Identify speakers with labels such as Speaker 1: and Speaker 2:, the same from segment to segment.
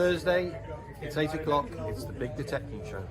Speaker 1: Thursday. It's 8 o'clock. It's the Big Detecting Show.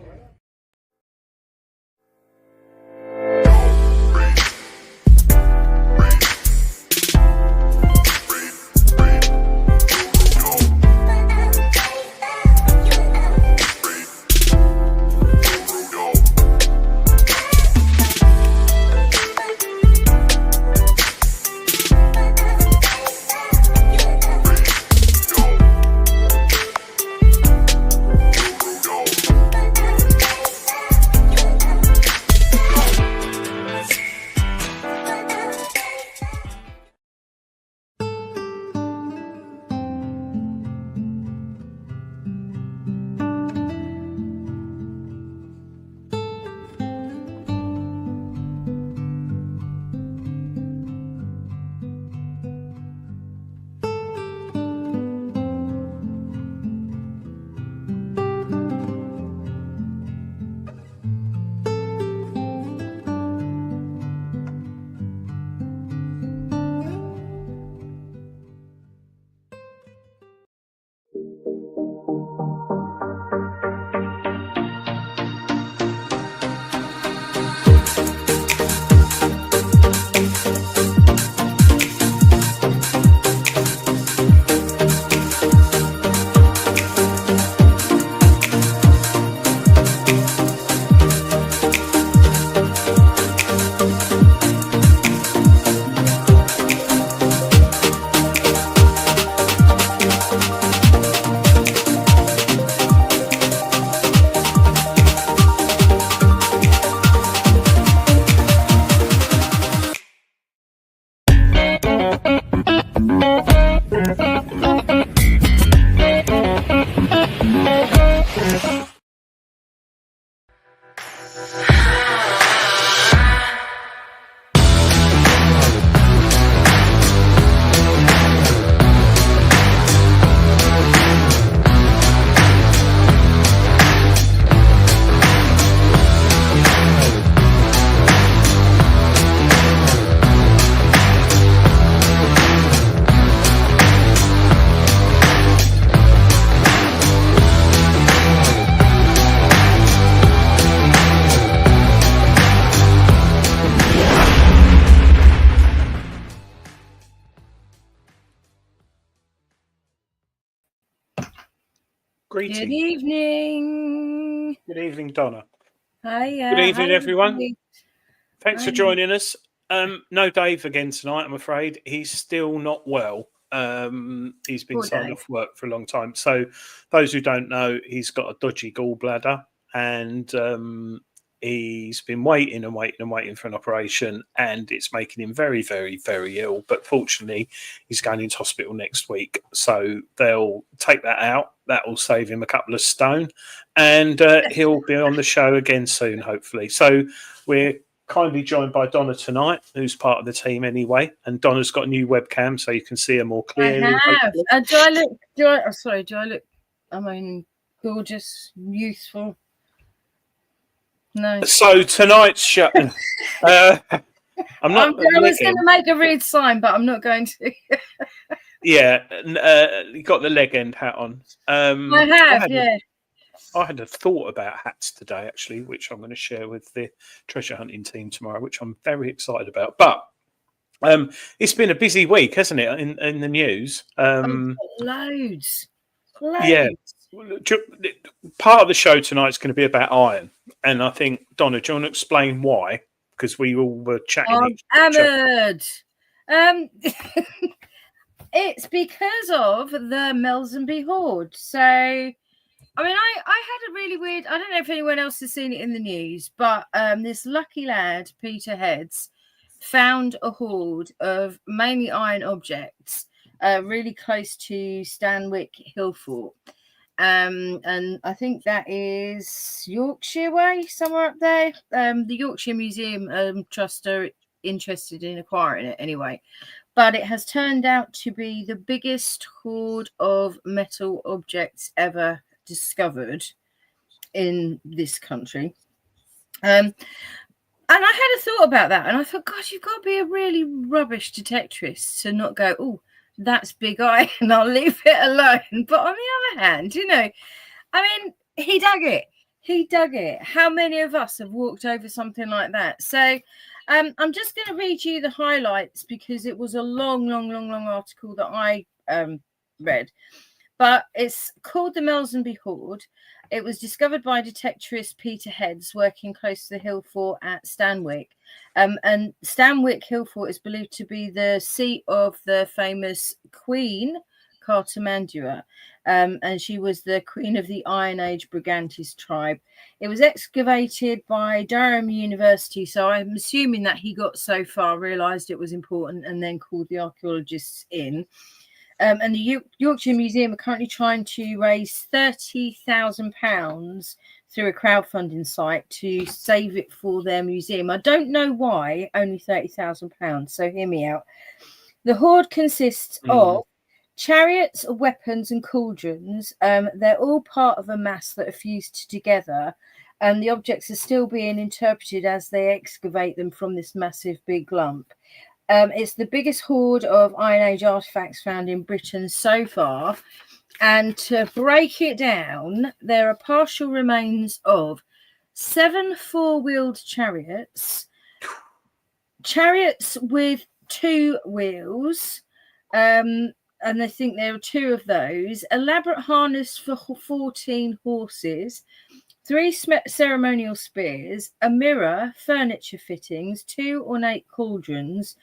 Speaker 2: Greetings.
Speaker 3: Good evening.
Speaker 2: Good evening, Donna.
Speaker 3: Hiya.
Speaker 2: Good evening, everyone.
Speaker 3: Doing?
Speaker 2: Thanks for joining us. No Dave again tonight, I'm afraid. He's still not well. He's been
Speaker 3: Poor
Speaker 2: signed
Speaker 3: Dave.
Speaker 2: off work for a long time. So those who don't know, he's got a dodgy gallbladder and he's been waiting for an operation, and it's making him very, very, very ill. But fortunately, he's going into hospital next week. So they'll take that out. That will save him a couple of stone. And he'll be on the show again soon, hopefully. So we're kindly joined by Donna tonight, who's part of the team anyway. And Donna's got a new webcam, so you can see her more clearly.
Speaker 3: I have. Do I look, I mean, gorgeous, youthful? No.
Speaker 2: So tonight's show... I
Speaker 3: was going to make a rude sign, but I'm not going to.
Speaker 2: Yeah, you got the leg end hat on.
Speaker 3: I have, yeah.
Speaker 2: I had a thought about hats today, actually, which I'm going to share with the treasure hunting team tomorrow, which I'm very excited about. But it's been a busy week, hasn't it, in the news?
Speaker 3: Loads.
Speaker 2: Yeah. Part of the show tonight is going to be about iron. And I think, Donna, do you want to explain why? Because we all were chatting.
Speaker 3: Hammered. It's because of the Melsonby Hoard. So, I mean, I had a really weird... I don't know if anyone else has seen it in the news, but this lucky lad, Peter Heads, found a hoard of mainly iron objects really close to Stanwick Hillfort. And I think that is Yorkshire way, somewhere up there. The Yorkshire Museum Trust are interested in acquiring it anyway. But it has turned out to be the biggest hoard of metal objects ever discovered in this country. And I had a thought about that, and I thought, gosh, you've got to be a really rubbish detectorist to not go, oh, that's big iron. I'll leave it alone. But on the other hand, you know, I mean, he dug it. He dug it. How many of us have walked over something like that? So I'm just going to read you the highlights because it was a long article that I read. But it's called the Melsonby Hoard. It was discovered by detectorist Peter Heads working close to the hill fort at Stanwick. And Stanwick Hill Fort is believed to be the seat of the famous Queen Cartamandua. And she was the queen of the Iron Age Brigantes tribe. It was excavated by Durham University. So I'm assuming that he got so far, realised it was important, and then called the archaeologists in. And the Yorkshire Museum are currently trying to raise £30,000 through a crowdfunding site to save it for their museum. I don't know why only £30,000. So hear me out. The hoard consists of chariots, weapons, and cauldrons. They're all part of a mass that are fused together, and the objects are still being interpreted as they excavate them from this massive big lump. It's the biggest hoard of Iron Age artifacts found in Britain so far. And to break it down, there are partial remains of 7 four-wheeled chariots, chariots with 2 wheels, and I think there are 2 of those, elaborate harness for 14 horses, 3 ceremonial spears, a mirror, furniture fittings, 2 ornate cauldrons,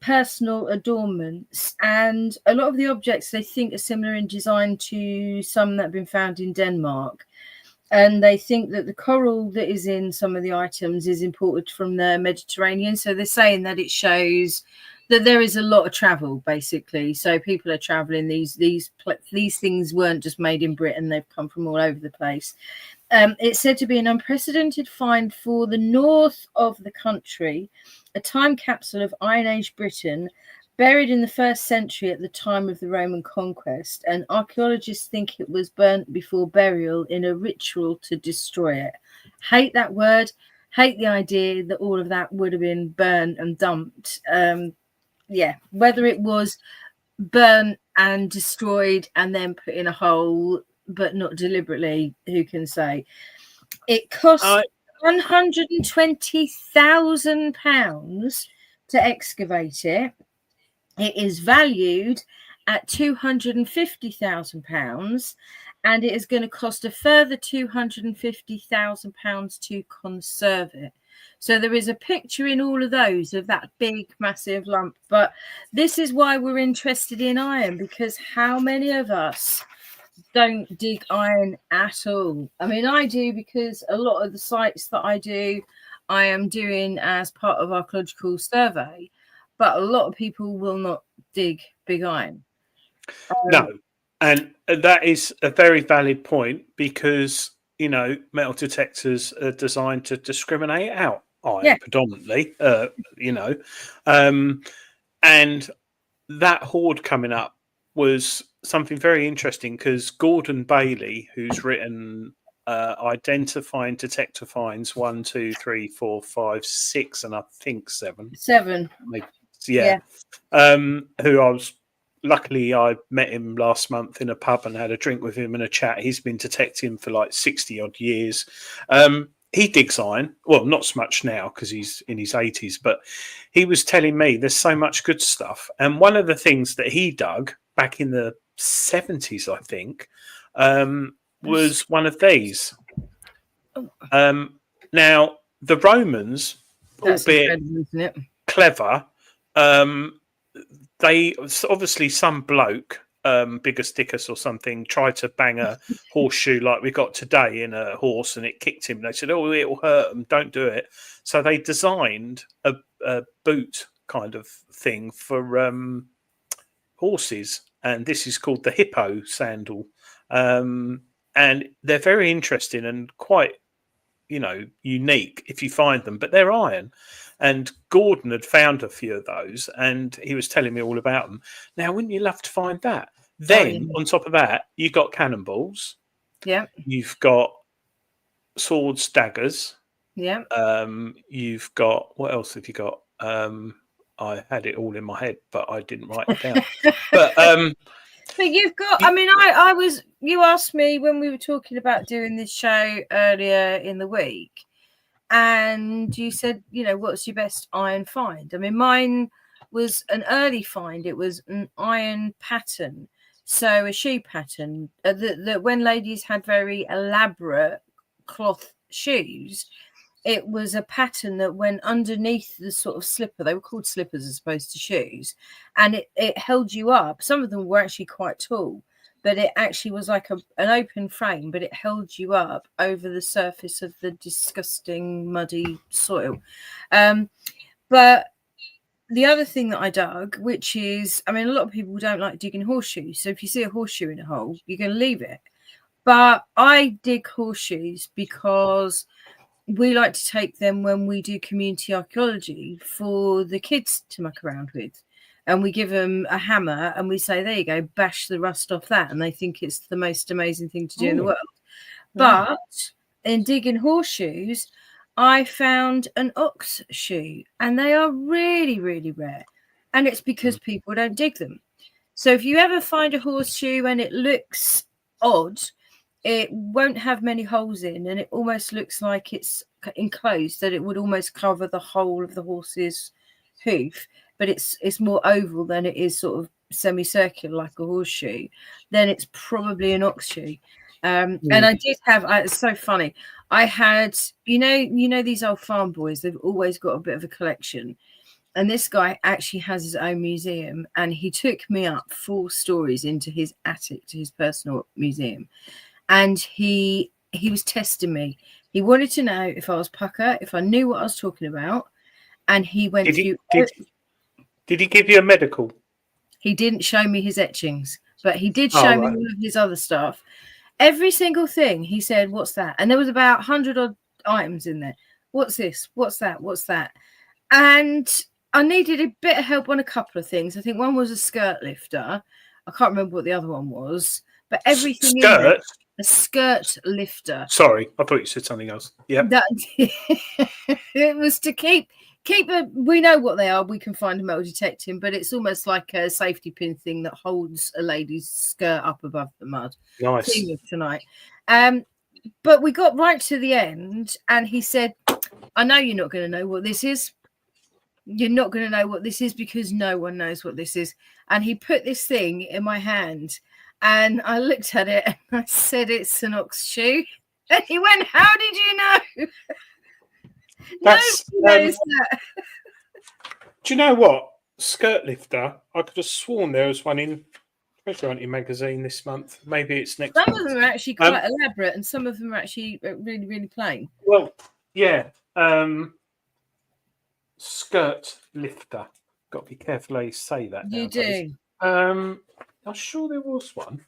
Speaker 3: personal adornments, and a lot of the objects they think are similar in design to some that have been found in Denmark. And they think that the coral that is in some of the items is imported from the Mediterranean. So they're saying that it shows that there is a lot of travel, basically. So people are traveling. These things weren't just made in Britain. They've come from all over the place. It's said to be an unprecedented find for the north of the country, a time capsule of Iron Age Britain, buried in the 1st century at the time of the Roman conquest, and archaeologists think it was burnt before burial in a ritual to destroy it. Hate that word. Hate the idea that all of that would have been burnt and dumped. Whether it was burnt and destroyed and then put in a hole, but not deliberately, who can say? It cost £120,000 to excavate it. It is valued at £250,000, and it is going to cost a further £250,000 to conserve it. So there is a picture in all of those of that big, massive lump. But this is why we're interested in iron, because how many of us don't dig iron at all? I mean, I do, because a lot of the sites that I do, I am doing as part of archaeological survey, but a lot of people will not dig big iron.
Speaker 2: No, and that is a very valid point, because, you know, metal detectors are designed to discriminate out iron predominantly, and that hoard coming up was something very interesting, because Gordon Bailey, who's written Identifying Detector Finds 1, 2, 3, 4, 5, 6, and I think 7. Who luckily I met him last month in a pub and had a drink with him and a chat. He's been detecting for like 60 odd years. He digs iron. Well, not so much now because he's in his 80s, but he was telling me there's so much good stuff. And one of the things that he dug back in the 70s, I think, was one of these. Now, the Romans, albeit clever, they obviously, some bloke, Bigger Stickus or something, tried to bang a horseshoe like we got today in a horse, and it kicked him. They said, "Oh, it'll hurt them. Don't do it." So they designed a boot kind of thing for horses, and this is called the hippo sandal. And they're very interesting and quite, unique if you find them, but they're iron. And Gordon had found a few of those, and he was telling me all about them. Now, wouldn't you love to find that? Then, on top of that, you've got cannonballs.
Speaker 3: Yeah.
Speaker 2: You've got swords, daggers.
Speaker 3: Yeah.
Speaker 2: You've got, what else have you got? I I had it all in my head, but I didn't write it down. But
Speaker 3: But you've got, I mean, I was, you asked me when we were talking about doing this show earlier in the week, and you said, you know, what's your best iron find? I mean, mine was an early find. It was an iron pattern. So a shoe pattern that when ladies had very elaborate cloth shoes, it was a pattern that went underneath the sort of slipper. They were called slippers as opposed to shoes. And it held you up. Some of them were actually quite tall, but it actually was like an open frame, but it held you up over the surface of the disgusting, muddy soil. But the other thing that I dug, which is, I mean, a lot of people don't like digging horseshoes. So if you see a horseshoe in a hole, you're going to leave it. But I dig horseshoes because we like to take them when we do community archaeology for the kids to muck around with. And we give them a hammer and we say, there you go, bash the rust off that. And they think it's the most amazing thing to do in the world.
Speaker 2: Yeah.
Speaker 3: But in digging horseshoes, I found an ox shoe, and they are really, really rare. And it's because people don't dig them. So if you ever find a horseshoe and it looks odd, it won't have many holes in, and it almost looks like it's enclosed, that it would almost cover the whole of the horse's hoof, but it's more oval than it is sort of semicircular like a horseshoe. Then it's probably an ox shoe. And I did have, it's so funny, I had, you know these old farm boys, they've always got a bit of a collection. And this guy actually has his own museum, and he took me up 4 stories into his attic to his personal museum. And he was testing me. He wanted to know if I was pucker, if I knew what I was talking about. And he went through.
Speaker 2: Did he give you a medical?
Speaker 3: He didn't show me his etchings, but he did show me all of his other stuff. Every single thing he said, what's that? And there was about 100 odd items in there. What's this? What's that? What's that? And I needed a bit of help on a couple of things. I think one was a skirt lifter. I can't remember what the other one was, but everything in there. A skirt lifter.
Speaker 2: Sorry, I thought you said something else. Yeah.
Speaker 3: It was to keep we know what they are. We can find a metal detecting, but it's almost like a safety pin thing that holds a lady's skirt up above the mud.
Speaker 2: Nice.
Speaker 3: Tonight. But we got right to the end, and he said, I know you're not going to know what this is. You're not going to know what this is because no one knows what this is. And he put this thing in my hand. And I looked at it and I said, it's an ox shoe. And he went, how did you know?
Speaker 2: That's,
Speaker 3: Nobody knows that.
Speaker 2: Do you know what? Skirt lifter, I could have sworn there was one in Treasure Hunting magazine this month. Maybe it's next month.
Speaker 3: Some of them are actually quite elaborate and some of them are actually really, really plain.
Speaker 2: Well, yeah. Skirt lifter. Got to be careful how you say that.
Speaker 3: You
Speaker 2: nowadays.
Speaker 3: do.
Speaker 2: I'm sure there was one.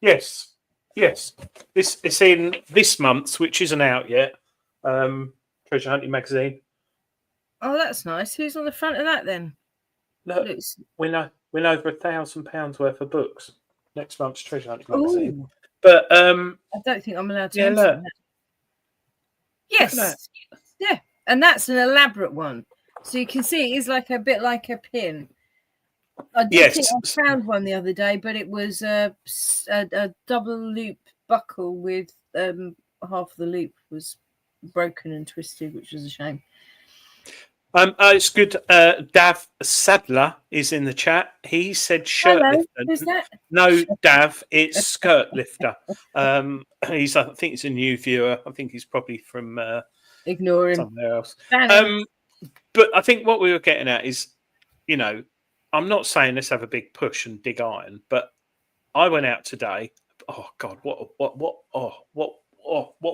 Speaker 2: Yes. It's in this month's, which isn't out yet. Treasure Hunting magazine.
Speaker 3: Oh, that's nice. Who's on the front of that then?
Speaker 2: Look, win over £1,000 worth of books. Next month's Treasure Hunting magazine.
Speaker 3: Ooh.
Speaker 2: But
Speaker 3: I don't think I'm allowed to enter that. Yes. Yeah, and that's an elaborate one. So you can see it is like a bit like a pin. I did think I found one the other day, but it was a double loop buckle with half the loop was broken and twisted, which was a shame.
Speaker 2: It's good. Dav Sadler is in the chat. He said shirt lifter.
Speaker 3: Who's that?
Speaker 2: No, Dav, it's skirt lifter. I think he's a new viewer. I think he's probably from
Speaker 3: Ignore him.
Speaker 2: Somewhere else. But I think what we were getting at is, you know, I'm not saying let's have a big push and dig iron, but I went out today. Oh God, what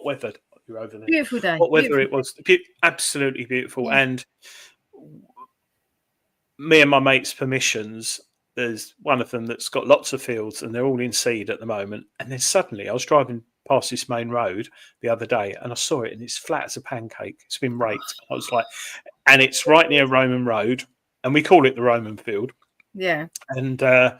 Speaker 2: weather! You're over there.
Speaker 3: Beautiful day.
Speaker 2: What weather it was! Absolutely beautiful. Yeah. And me and my mates' permissions. There's one of them that's got lots of fields, and they're all in seed at the moment. And then suddenly, I was driving past this main road the other day, and I saw it, and it's flat as a pancake. It's been raked. I was like, and it's right near Roman Road. And we call it the Roman Field.
Speaker 3: Yeah.
Speaker 2: And I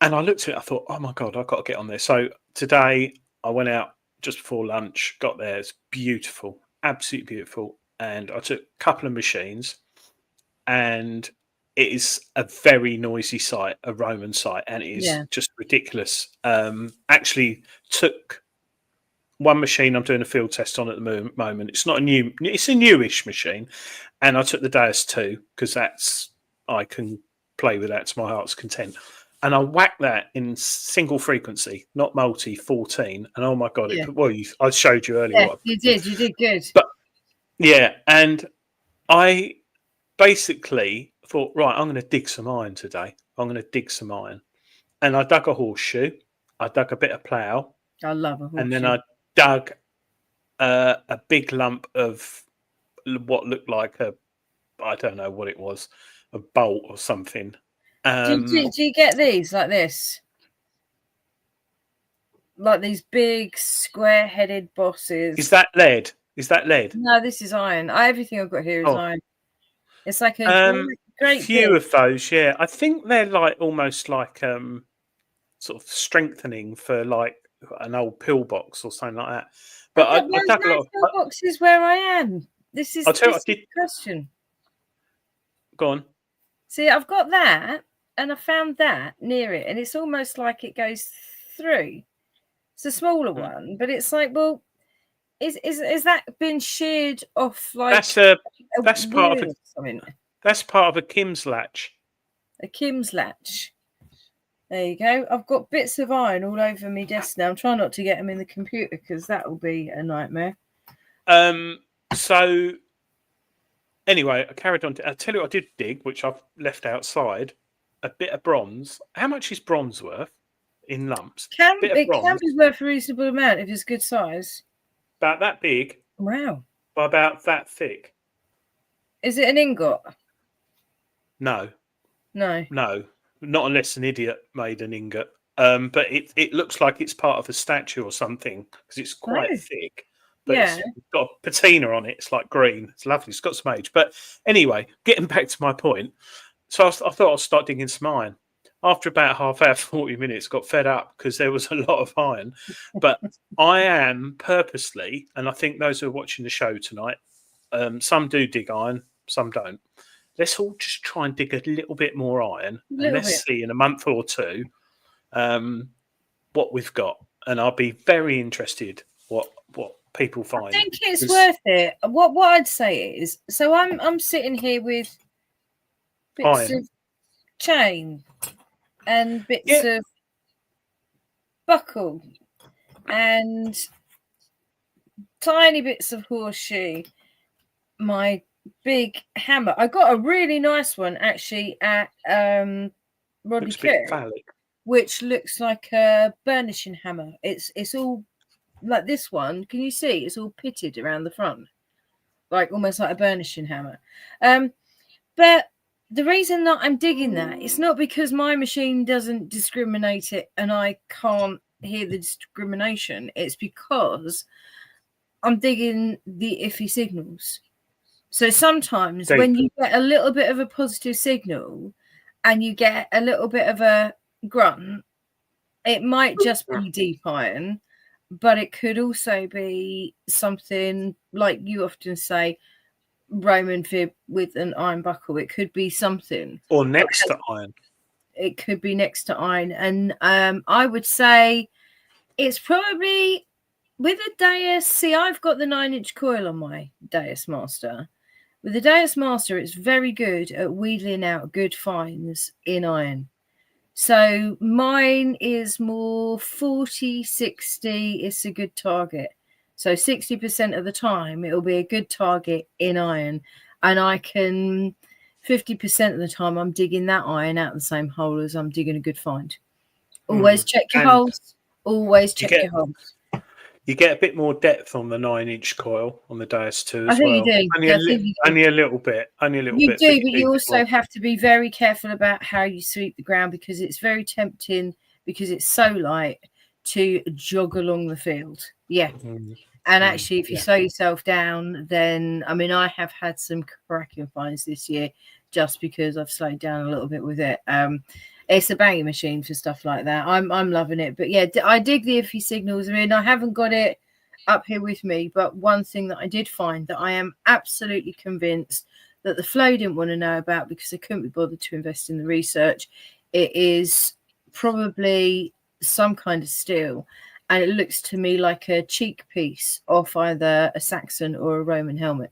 Speaker 2: looked at it, I thought, oh my God, I've got to get on there. So today I went out just before lunch, got there. It's beautiful, absolutely beautiful. And I took a couple of machines and it is a very noisy site, a Roman site, and it is just ridiculous. Actually, took one machine I'm doing a field test on at the moment. It's not a new, it's a newish machine, and I took the Deus 2 because I can play with that to my heart's content. And I whacked that in single frequency, not multi, 14. And oh my god, I showed you earlier.
Speaker 3: Yeah, you did good.
Speaker 2: But yeah, and I basically thought, right, I'm going to dig some iron today. I'm going to dig some iron. And I dug a horseshoe. I dug a bit of plough.
Speaker 3: I love a horseshoe.
Speaker 2: And then I dug a big lump of what looked like I don't know what it was, a bolt or something.
Speaker 3: Do you get these like this? Like these big square-headed bosses.
Speaker 2: Is that lead?
Speaker 3: No, this is iron. Everything I've got here is iron. It's like a great
Speaker 2: few of those, yeah. I think they're like almost like sort of strengthening for like an old pillbox or something like that. But I dug a lot of
Speaker 3: pillboxes where I am. This is the question.
Speaker 2: Go on.
Speaker 3: See, I've got that, and I found that near it, and it's almost like it goes through. It's a smaller one, but it's like, well, is that been sheared off? Like
Speaker 2: that's part of a Kim's latch.
Speaker 3: A Kim's latch. There you go. I've got bits of iron all over my desk now. I'm trying not to get them in the computer because that will be a nightmare.
Speaker 2: So anyway, I carried on. I'll tell you what I did dig, which I've left outside. A bit of bronze. How much is bronze worth in lumps?
Speaker 3: It can be worth a reasonable amount if it's good size.
Speaker 2: About that big.
Speaker 3: Wow.
Speaker 2: By about that thick.
Speaker 3: Is it an ingot?
Speaker 2: No.
Speaker 3: No.
Speaker 2: No. Not unless an idiot made an ingot. But it looks like it's part of a statue or something because it's quite thick. But it's got a patina on it. It's like green. It's lovely. It's got some age. But anyway, getting back to my point. So I thought I'd start digging some iron. After about half hour, 40 minutes, got fed up because there was a lot of iron. But I am purposely, and I think those who are watching the show tonight, some do dig iron, some don't. Let's all just try and dig a little bit more iron. And let's see in a month or two what we've got. And I'll be very interested what people find.
Speaker 3: I think it's worth it. What I'd say is, so I'm sitting here with bits of chain and bits of buckle and tiny bits of horseshoe. My big hammer. I got a really nice one actually at Rodney Kerr, which looks like a burnishing hammer. It's all like this one. Can you see? It's all pitted around the front, like almost like a burnishing hammer. But the reason that I'm digging that, it's not because my machine doesn't discriminate it and I can't hear the discrimination. It's because I'm digging the iffy signals. So sometimes when you get a little bit of a positive signal and you get a little bit of a grunt, it might just be deep iron, but it could also be something like you often say, Roman fib with an iron buckle. It could be something.
Speaker 2: Or next to iron.
Speaker 3: It could be next to iron. And I would say it's probably with a Deus. See, I've got the 9-inch coil on my Deus Master. With the Deus Master, it's very good at wheedling out good finds in iron. So mine is more 40, 60. It's a good target. So 60% of the time, it'll be a good target in iron. And I can, 50% of the time, I'm digging that iron out the same hole as I'm digging a good find. Always check your holes. Always check your holes.
Speaker 2: You get a bit more depth on the 9-inch coil on the Deus 2 as
Speaker 3: well. I think you do.
Speaker 2: Only a little bit.
Speaker 3: You do, but you also have to be very careful about how you sweep the ground because it's very tempting because it's so light to jog along the field. Yeah. And actually, if you slow yourself down, then, I mean, I have had some cracking finds this year just because I've slowed down a little bit with it. It's a banging machine for stuff like that. I'm loving it. But yeah, I dig the iffy signals. I mean, I haven't got it up here with me, but one thing that I did find that I am absolutely convinced that the Flow didn't want to know about because they couldn't be bothered to invest in the research. It is probably some kind of steel, and it looks to me like a cheek piece off either a Saxon or a Roman helmet.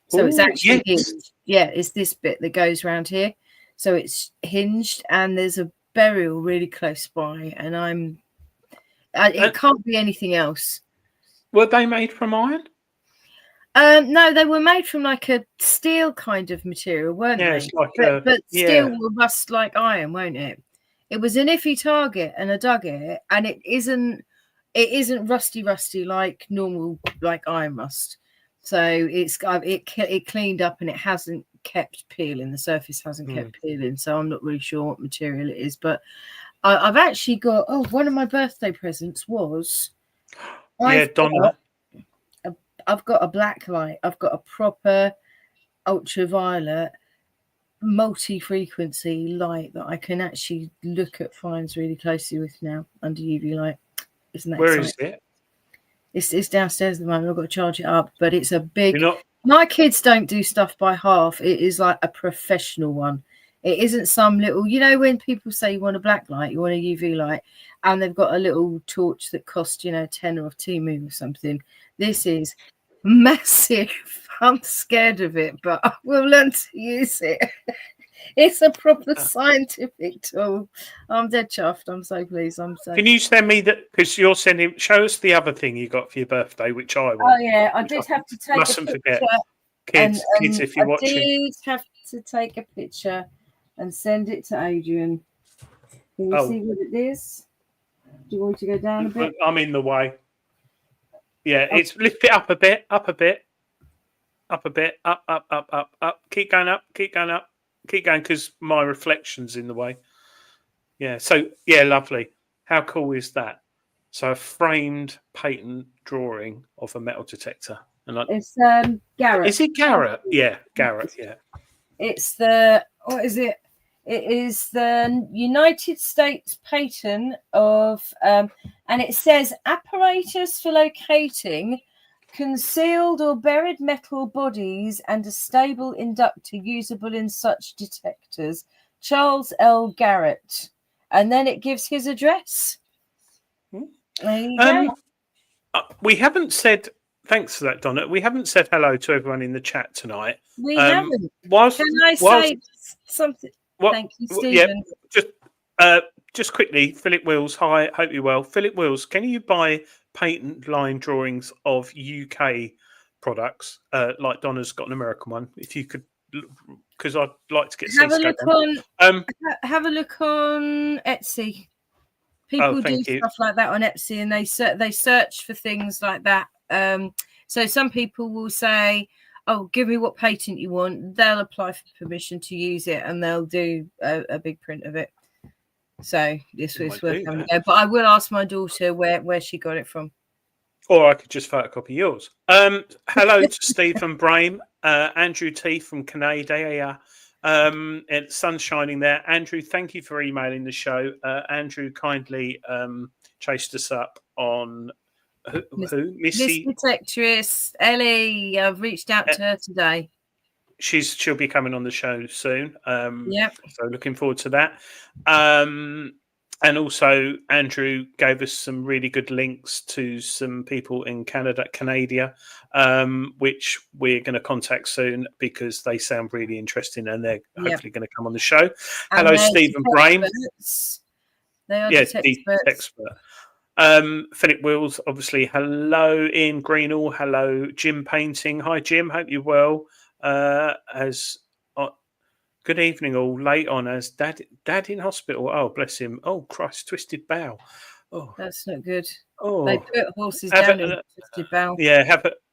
Speaker 3: So it's actually hinged. Yeah, it's this bit that goes around here. So it's hinged, and there's a burial really close by, and it can't be anything else.
Speaker 2: Were they made from iron?
Speaker 3: No, they were made from like a steel kind of material, weren't they?
Speaker 2: It's like
Speaker 3: but steel will rust like iron, won't it? It was an iffy target, and I dug it, and it isn't rusty like normal like iron rust. So it cleaned up, and it hasn't kept peeling. The surface hasn't kept peeling, so I'm not really sure what material it is. But I've actually got one of my birthday presents was
Speaker 2: Donna.
Speaker 3: I've got a black light. I've got a proper ultraviolet multi-frequency light that I can actually look at finds really closely with now under UV light. Isn't that
Speaker 2: Where
Speaker 3: exciting?
Speaker 2: is it?
Speaker 3: It's downstairs at the moment. I've got to charge it up, but it's a big. My kids don't do stuff by half. It is like a professional one. It isn't some little, when people say you want a black light, you want a UV light, and they've got a little torch that costs, 10 or 2 or something. This is massive. I'm scared of it, but I will learn to use it. It's a proper scientific tool. I'm dead chuffed. I'm so pleased.
Speaker 2: Can you send me that? Because you're sending. Show us the other thing you got for your birthday, which I want.
Speaker 3: Oh yeah, I did have to take.
Speaker 2: Mustn't
Speaker 3: a
Speaker 2: forget,
Speaker 3: kids.
Speaker 2: if you're watching.
Speaker 3: I did have to take a picture and send it to Adrian. Can you see what it is? Do you want to go down a bit?
Speaker 2: I'm in the way. Yeah, it's lift it up a bit, up, up. Keep going up, keep going, because my reflection's in the way. Yeah, so, lovely. How cool is that? So a framed patent drawing of a metal detector. And
Speaker 3: it's Garrett.
Speaker 2: Is it Garrett? Yeah, Garrett, yeah.
Speaker 3: It's what is it? It is the United States patent of, and it says apparatus for locating concealed or buried metal bodies and a stable inductor usable in such detectors. Charles L. Garrett. And then it gives his address. There you go.
Speaker 2: We haven't said, thanks for that, Donna. We haven't said hello to everyone in the chat tonight.
Speaker 3: We haven't.
Speaker 2: Can
Speaker 3: I say something? Thank you, Stephen.
Speaker 2: Just quickly, Philip Wills. Hi, hope you're well. Philip Wills, can you buy patent line drawings of UK products? Like Donna's got an American one. If you could, because I'd like to get.
Speaker 3: Have a look on Etsy. People do stuff like that on Etsy, and they search for things like that. So some people will say, "Oh, give me what patent you want." They'll apply for permission to use it, and they'll do a big print of it. So this was worth having a go. But I will ask my daughter where she got it from.
Speaker 2: Or I could just photocopy yours. Hello to Stephen Brame, Andrew T from Canada. And the sun's shining there. Andrew, thank you for emailing the show. Andrew kindly chased us up on who? Missy Detectress
Speaker 3: Ellie. I've reached out to her today.
Speaker 2: She'll be coming on the show soon. So looking forward to that. And also Andrew gave us some really good links to some people in Canada, which we're going to contact soon because they sound really interesting and they're hopefully going to come on the show.
Speaker 3: And
Speaker 2: hello, Stephen Brame.
Speaker 3: They are
Speaker 2: expert. Philip Wills, obviously. Hello, Ian Greenall. Hello, Jim Painting. Hi, Jim. Hope you're well. Good evening, all. Late on as dad in hospital. Oh, bless him. Oh, Christ, twisted bowel. Oh,
Speaker 3: that's not good.
Speaker 2: Oh,
Speaker 3: they put horses down in twisted bowel.
Speaker 2: Yeah,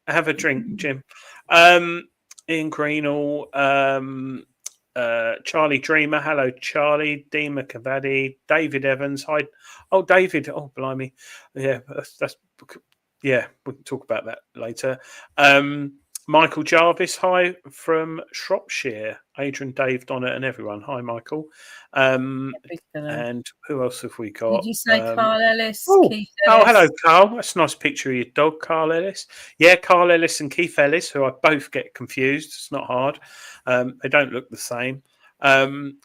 Speaker 2: have a drink, Jim. Ian Greenall, Charlie Dreamer. Hello, Charlie. Dima Cavadi, David Evans. Hi. Oh, David. Oh, blimey. Yeah, that's we can talk about that later. Michael Jarvis, hi from Shropshire. Adrian, Dave, Donna, and everyone. Hi, Michael. And who else have we got?
Speaker 3: Did you say Carl Ellis? Keith
Speaker 2: Oh,
Speaker 3: Ellis?
Speaker 2: hello, Carl. That's a nice picture of your dog, Carl Ellis. Yeah, Carl Ellis and Keith Ellis, who I both get confused. It's not hard. They don't look the same.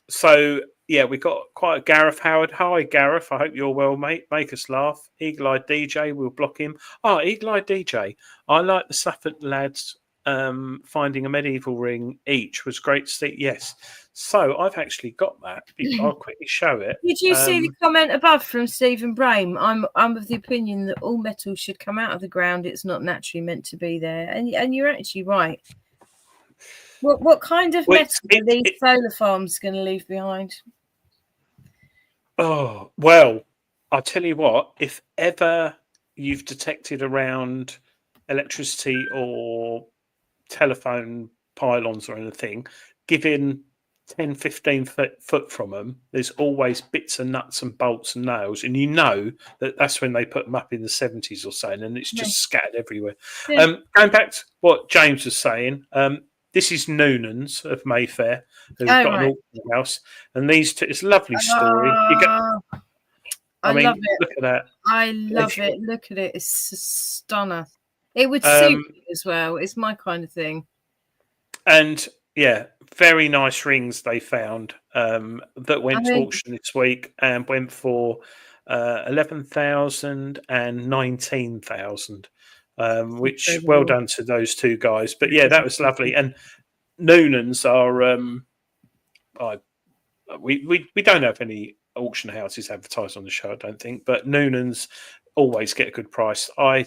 Speaker 2: So, yeah, we got quite a Gareth Howard. Hi, Gareth. I hope you're well, mate. Make us laugh. Eagle-eyed DJ, we'll block him. Oh, Eagle-eyed DJ. I like the Suffolk lads finding a medieval ring each was great to see. Yes. So I've actually got that. I'll quickly show it.
Speaker 3: Did you see the comment above from Stephen Brame? I'm of the opinion that all metal should come out of the ground. It's not naturally meant to be there. And you're actually right. What kind of metal are these solar farms going to leave behind?
Speaker 2: Oh, well, I'll tell you what, if ever you've detected around electricity or telephone pylons or anything, given 10, 15 foot from them, there's always bits of nuts and bolts and nails. And you know that's when they put them up in the 70s or so, and it's just scattered everywhere. Yeah. Going back to what James was saying, this is Noonan's of Mayfair, who've got an auction house. And these two, it's a lovely story.
Speaker 3: I love it.
Speaker 2: Look at that.
Speaker 3: I love it. Look at it. It's a stunner. It would suit me as well. It's my kind of thing.
Speaker 2: And yeah, very nice rings they found that went to auction this week and went for 11,000 and 19,000, which well done to those two guys. But yeah, that was lovely. And Noonan's are we don't have any auction houses advertised on the show, I don't think, but Noonan's always get a good price. I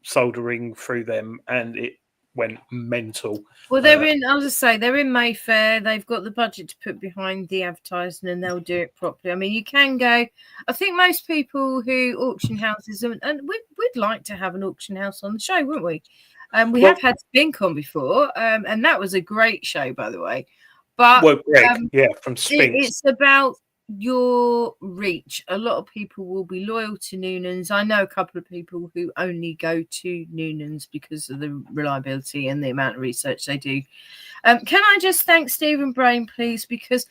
Speaker 2: sold a ring through them and it went mental.
Speaker 3: Well, I'll just say they're in Mayfair. They've got the budget to put behind the advertising and they'll do it properly. I mean, you can go. I think most people who auction houses, and we'd like to have an auction house on the show, wouldn't we? We have had Spink on before, and that was a great show, by the way. But
Speaker 2: Greg, from Spink.
Speaker 3: It's about your reach. A lot of people will be loyal to Noonan's. I know a couple of people who only go to Noonan's because of the reliability and the amount of research they do. Can I just thank Stephen Brame, please, because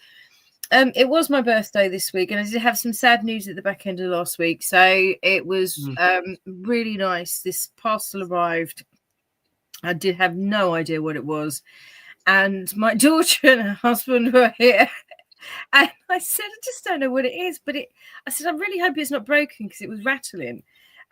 Speaker 3: it was my birthday this week and I did have some sad news at the back end of last week, so it was really nice. This parcel arrived. I did have no idea what it was, and my daughter and her husband were here. And I said, I just don't know what it is. But I said, I really hope it's not broken because it was rattling.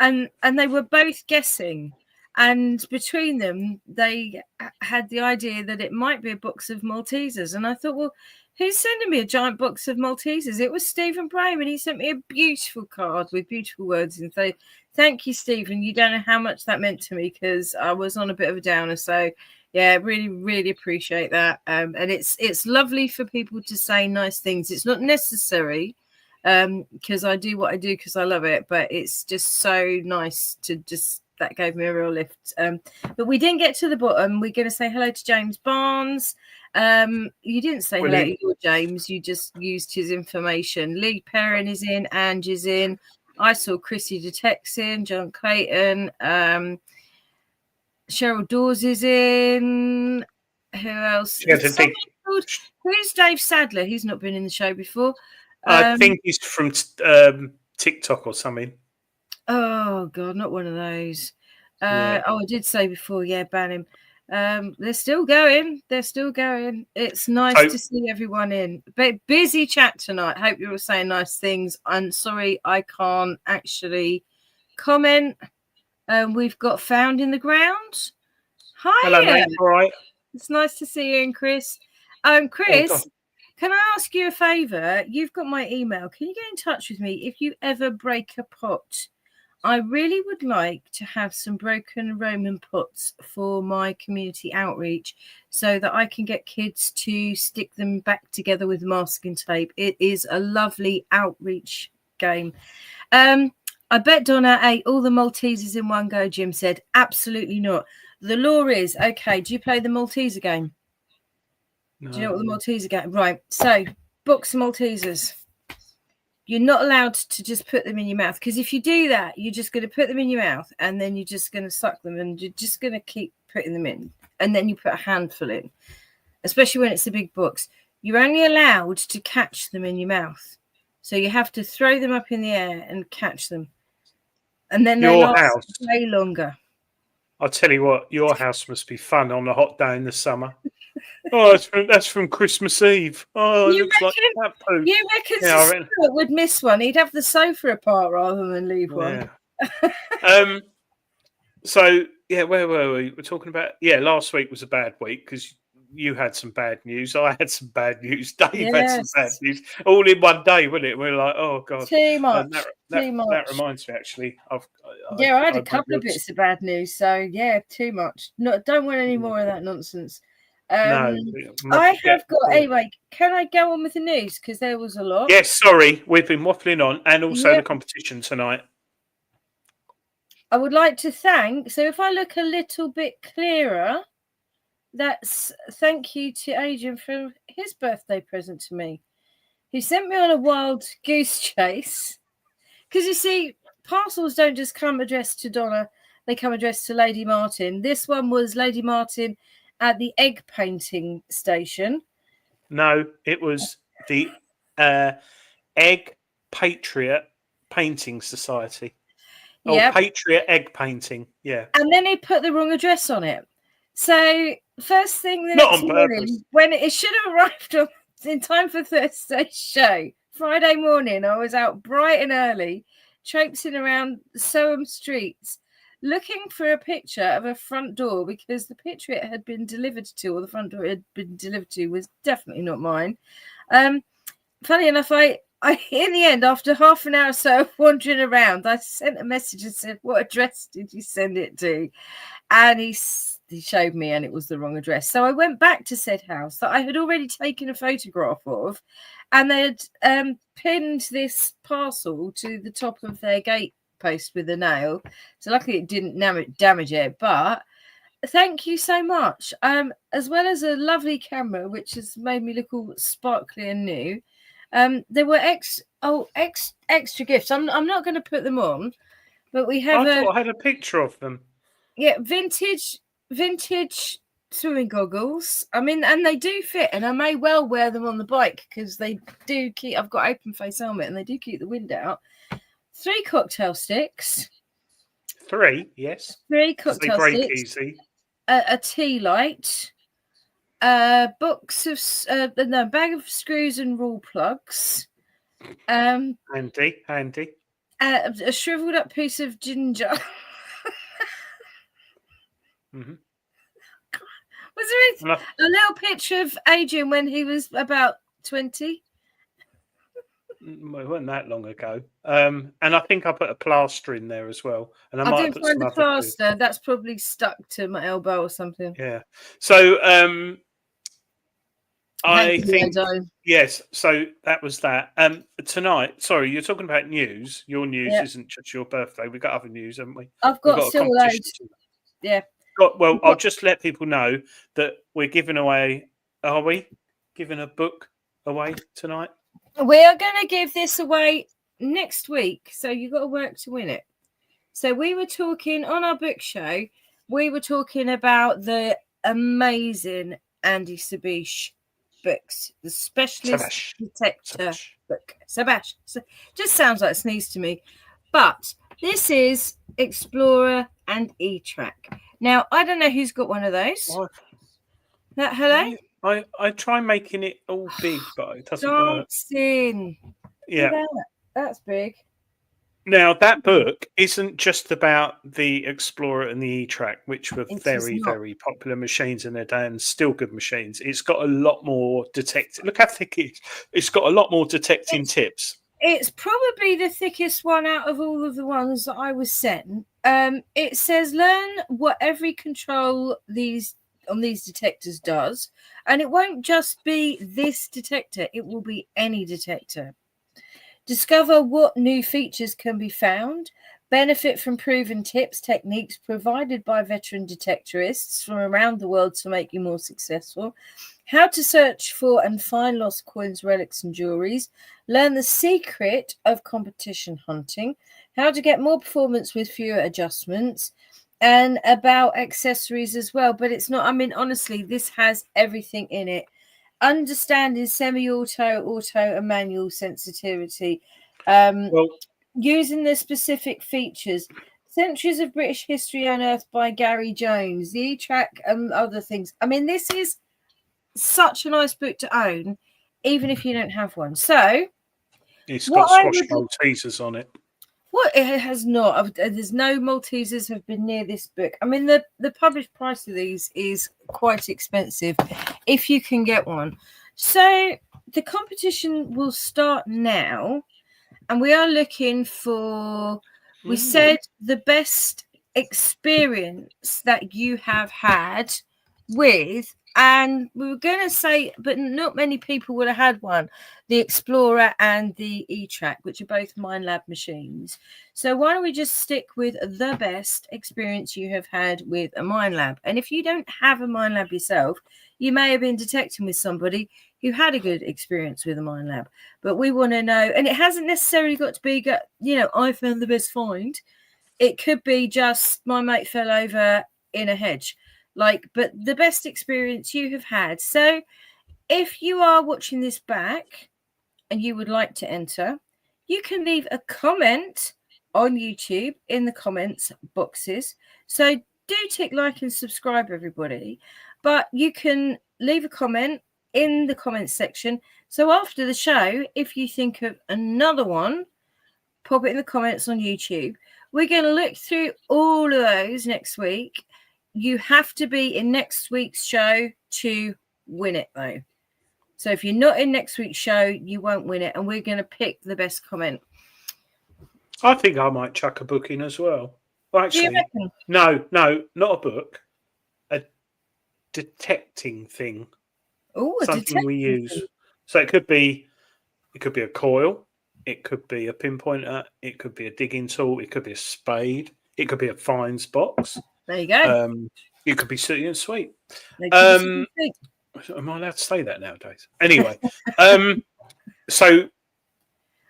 Speaker 3: And they were both guessing. And between them, they had the idea that it might be a box of Maltesers. And I thought, well, who's sending me a giant box of Maltesers? It was Stephen Brame. And he sent me a beautiful card with beautiful words. And so thank you, Stephen. You don't know how much that meant to me because I was on a bit of a downer. So yeah, really, really appreciate that. And it's lovely for people to say nice things. It's not necessary because I do what I do because I love it, but it's just so nice to just, that gave me a real lift. But we didn't get to the bottom. We're going to say hello to James Barnes. You didn't say hello to your James. You just used his information. Lee Perrin is in. Ange is in. I saw Chrissy Detex in. John Clayton. Cheryl Dawes is in. Who else? Who's Dave Sadler? He's not been in the show before.
Speaker 2: I think he's from TikTok or something.
Speaker 3: Oh God, not one of those. I did say before, ban him. They're still going. It's nice to see everyone in. But busy chat tonight. Hope you're all saying nice things. I'm sorry I can't actually comment. We've got Found in the Ground. Hi.
Speaker 2: Hello, mate. All right.
Speaker 3: It's nice to see you and Chris. Chris, can I ask you a favour? You've got my email. Can you get in touch with me if you ever break a pot? I really would like to have some broken Roman pots for my community outreach so that I can get kids to stick them back together with masking tape. It is a lovely outreach game. I bet Donna ate all the Maltesers in one go, Jim said. Absolutely not. The law is, okay, do you play the Malteser game? No. Do you know what the Malteser game? Right, so box of Maltesers. You're not allowed to just put them in your mouth because if you do that, you're just going to put them in your mouth and then you're just going to suck them and you're just going to keep putting them in. and then you put a handful in, especially when it's the big books. You're only allowed to catch them in your mouth. So you have to throw them up in the air and catch them. And then they last way longer.
Speaker 2: I'll tell you what, your house must be fun on a hot day in the summer. Oh, that's from Christmas Eve. Oh, it looks like cat poo.
Speaker 3: You reckon Stuart would miss one? He'd have the sofa apart rather than leave one.
Speaker 2: So, yeah, where were we? We're talking about, last week was a bad week because you had some bad news. I had some bad news. Dave had some bad news. All in one day, wasn't it? We're like, oh, God.
Speaker 3: Too much.
Speaker 2: That reminds me, actually. I
Speaker 3: had a couple of bits of bad news. So, too much. No, don't want any more of that nonsense. I have got, anyway, can I go on with the news? Because there was a lot.
Speaker 2: Yes, sorry. We've been waffling on. And also the competition tonight.
Speaker 3: I would like to thank, so if I look a little bit clearer, that's thank you to Adrian for his birthday present to me. He sent me on a wild goose chase. Because you see, parcels don't just come addressed to Donna, they come addressed to Lady Martin. This one was Lady Martin at the egg painting station.
Speaker 2: No, it was the Egg Patriot Painting Society. Patriot Egg Painting. Yeah.
Speaker 3: And then he put the wrong address on it. So first thing the
Speaker 2: Not
Speaker 3: next
Speaker 2: on
Speaker 3: morning,
Speaker 2: purpose.
Speaker 3: when it should have arrived in time for Thursday's show, Friday morning, I was out bright and early, traipsing around Soham streets, looking for a picture of a front door because the picture it had been delivered to, or the front door it had been delivered to, was definitely not mine. Funny enough, I in the end, after half an hour or so of wandering around, I sent a message and said, "What address did you send it to?" And he showed me, and it was the wrong address. So I went back to said house that I had already taken a photograph of, and they had pinned this parcel to the top of their gate post with a nail. So luckily it didn't damage it, but thank you so much. As well as a lovely camera, which has made me look all sparkly and new. There were extra gifts. I'm not going to put them on, but we have.
Speaker 2: I thought I had a picture of them.
Speaker 3: Yeah, vintage swimming goggles. I mean, and they do fit, and I may well wear them on the bike because they do keep. I've got open face helmet, and they do keep the wind out. 3 cocktail sticks.
Speaker 2: 3, yes.
Speaker 3: 3 cocktail
Speaker 2: they break
Speaker 3: sticks.
Speaker 2: Easy.
Speaker 3: A tea light. Bag of screws and rule plugs.
Speaker 2: Handy.
Speaker 3: A shriveled up piece of ginger.
Speaker 2: Mm-hmm.
Speaker 3: Was there a little picture of Adrian when he was about 20?
Speaker 2: Well, it wasn't that long ago. And I think I put a plaster in there as well. And I
Speaker 3: didn't find the plaster. That's probably stuck to my elbow or something.
Speaker 2: Yeah. So I think yes. So that was that. Tonight, sorry, you're talking about news. Your news isn't just your birthday. We've got other news, haven't we?
Speaker 3: I've got still loads. Yeah.
Speaker 2: I'll just let people know that we're giving away. Are we giving a book away tonight?
Speaker 3: We are going to give this away next week, so you've got to work to win it. So we were talking on our book show. We were talking about the amazing Andy Sabish books, the Specialist Detector book. Sabash. Just sounds like a sneeze to me. But this is Explorer and E-Track. Now, I don't know who's got one of those. What? Hello?
Speaker 2: I try making it all big, but it doesn't work.
Speaker 3: Yeah. That's big.
Speaker 2: Now, that book isn't just about the Explorer and the E-Track, which were very, very popular machines in their day and still good machines. It's got a lot more detecting. Look how thick it is. It's got a lot more detecting tips.
Speaker 3: It's probably the thickest one out of all of the ones that I was sent. It says learn what every control on these detectors does, and it won't just be this detector. It will be any detector. Discover what new features can be found. Benefit from proven tips, techniques provided by veteran detectorists from around the world to make you more successful. How to search for and find lost coins, relics, and jewelries. Learn the secret of competition hunting. How to get more performance with fewer adjustments. and about accessories as well. But it's not, I mean, honestly, this has everything in it. Understanding semi-auto, auto, and manual sensitivity.
Speaker 2: Well,
Speaker 3: Using the specific features. Centuries of British History Unearthed by Gary Jones, the E-Track and other things. I mean, this is such a nice book to own, even if you don't have one. So,
Speaker 2: it's
Speaker 3: what
Speaker 2: got
Speaker 3: I
Speaker 2: squash
Speaker 3: would,
Speaker 2: Maltesers on it.
Speaker 3: what it has not, there's no Maltesers have been near this book. I mean, the published price of these is quite expensive if you can get one. So, the competition will start now. And we are looking for, we said, the best experience that you have had with, and we were going to say, but not many people would have had one, the Explorer and the E-Track, which are both Minelab machines. So why don't we just stick with the best experience you have had with a Minelab? And if you don't have a Minelab yourself, you may have been detecting with somebody who had a good experience with a Minelab. But we want to know, and it hasn't necessarily got to be, I found the best find. It could be just my mate fell over in a hedge. But the best experience you have had. So if you are watching this back and you would like to enter, you can leave a comment on YouTube in the comments boxes. So do tick like and subscribe, everybody. But you can leave a comment in the comments section. So after the show, if you think of another one, pop it in the comments on YouTube. We're going to look through all of those next week. You have to be in next week's show to win it, though. So if you're not in next week's show, you won't win it. And we're going to pick the best comment.
Speaker 2: I think I might chuck a book in as well. Well, actually, no, not a book. A detecting thing.
Speaker 3: Oh,
Speaker 2: something we use. Thing. So it could be a coil. It could be a pinpointer. It could be a digging tool. It could be a spade. It could be a finds box.
Speaker 3: There you go.
Speaker 2: It could be sooty and sweet. Am I allowed to say that nowadays? Anyway, so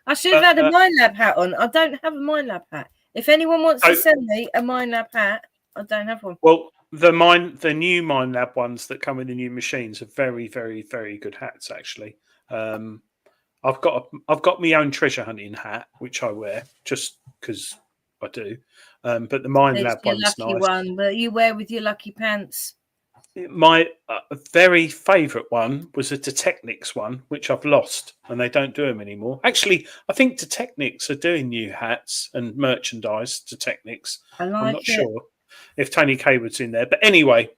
Speaker 3: I should have had a Minelab hat on. I don't have a Minelab hat. If anyone wants to send me a Minelab hat, I don't have one.
Speaker 2: Well, the new Minelab ones that come with the new machines are very, very, very good hats. Actually, I've got my own treasure hunting hat which I wear just because I do. But the Minelab one's nice.
Speaker 3: Lucky one that you wear with your lucky pants.
Speaker 2: My very favourite one was a Detecnics one, which I've lost, and they don't do them anymore. Actually, I think Detecnics are doing new hats and merchandise. Detecnics. I'm not sure if Tony Kaywood's in there, but anyway,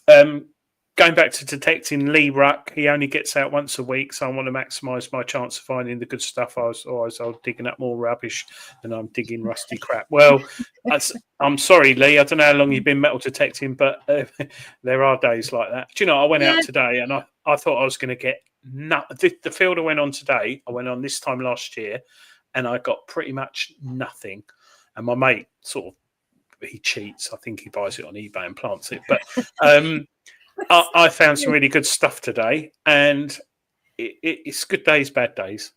Speaker 2: going back to detecting Lee Ruck, he only gets out once a week, so I want to maximise my chance of finding the good stuff. I was digging up more rubbish than I'm digging rusty crap. Well, I'm sorry, Lee. I don't know how long you've been metal detecting, but there are days like that. Do you know, I went out today and I thought I was going to get the field I went on today, I went on this time last year, and I got pretty much nothing. And my mate he cheats. I think he buys it on eBay and plants it. But I found some really good stuff today, and it's good days, bad days.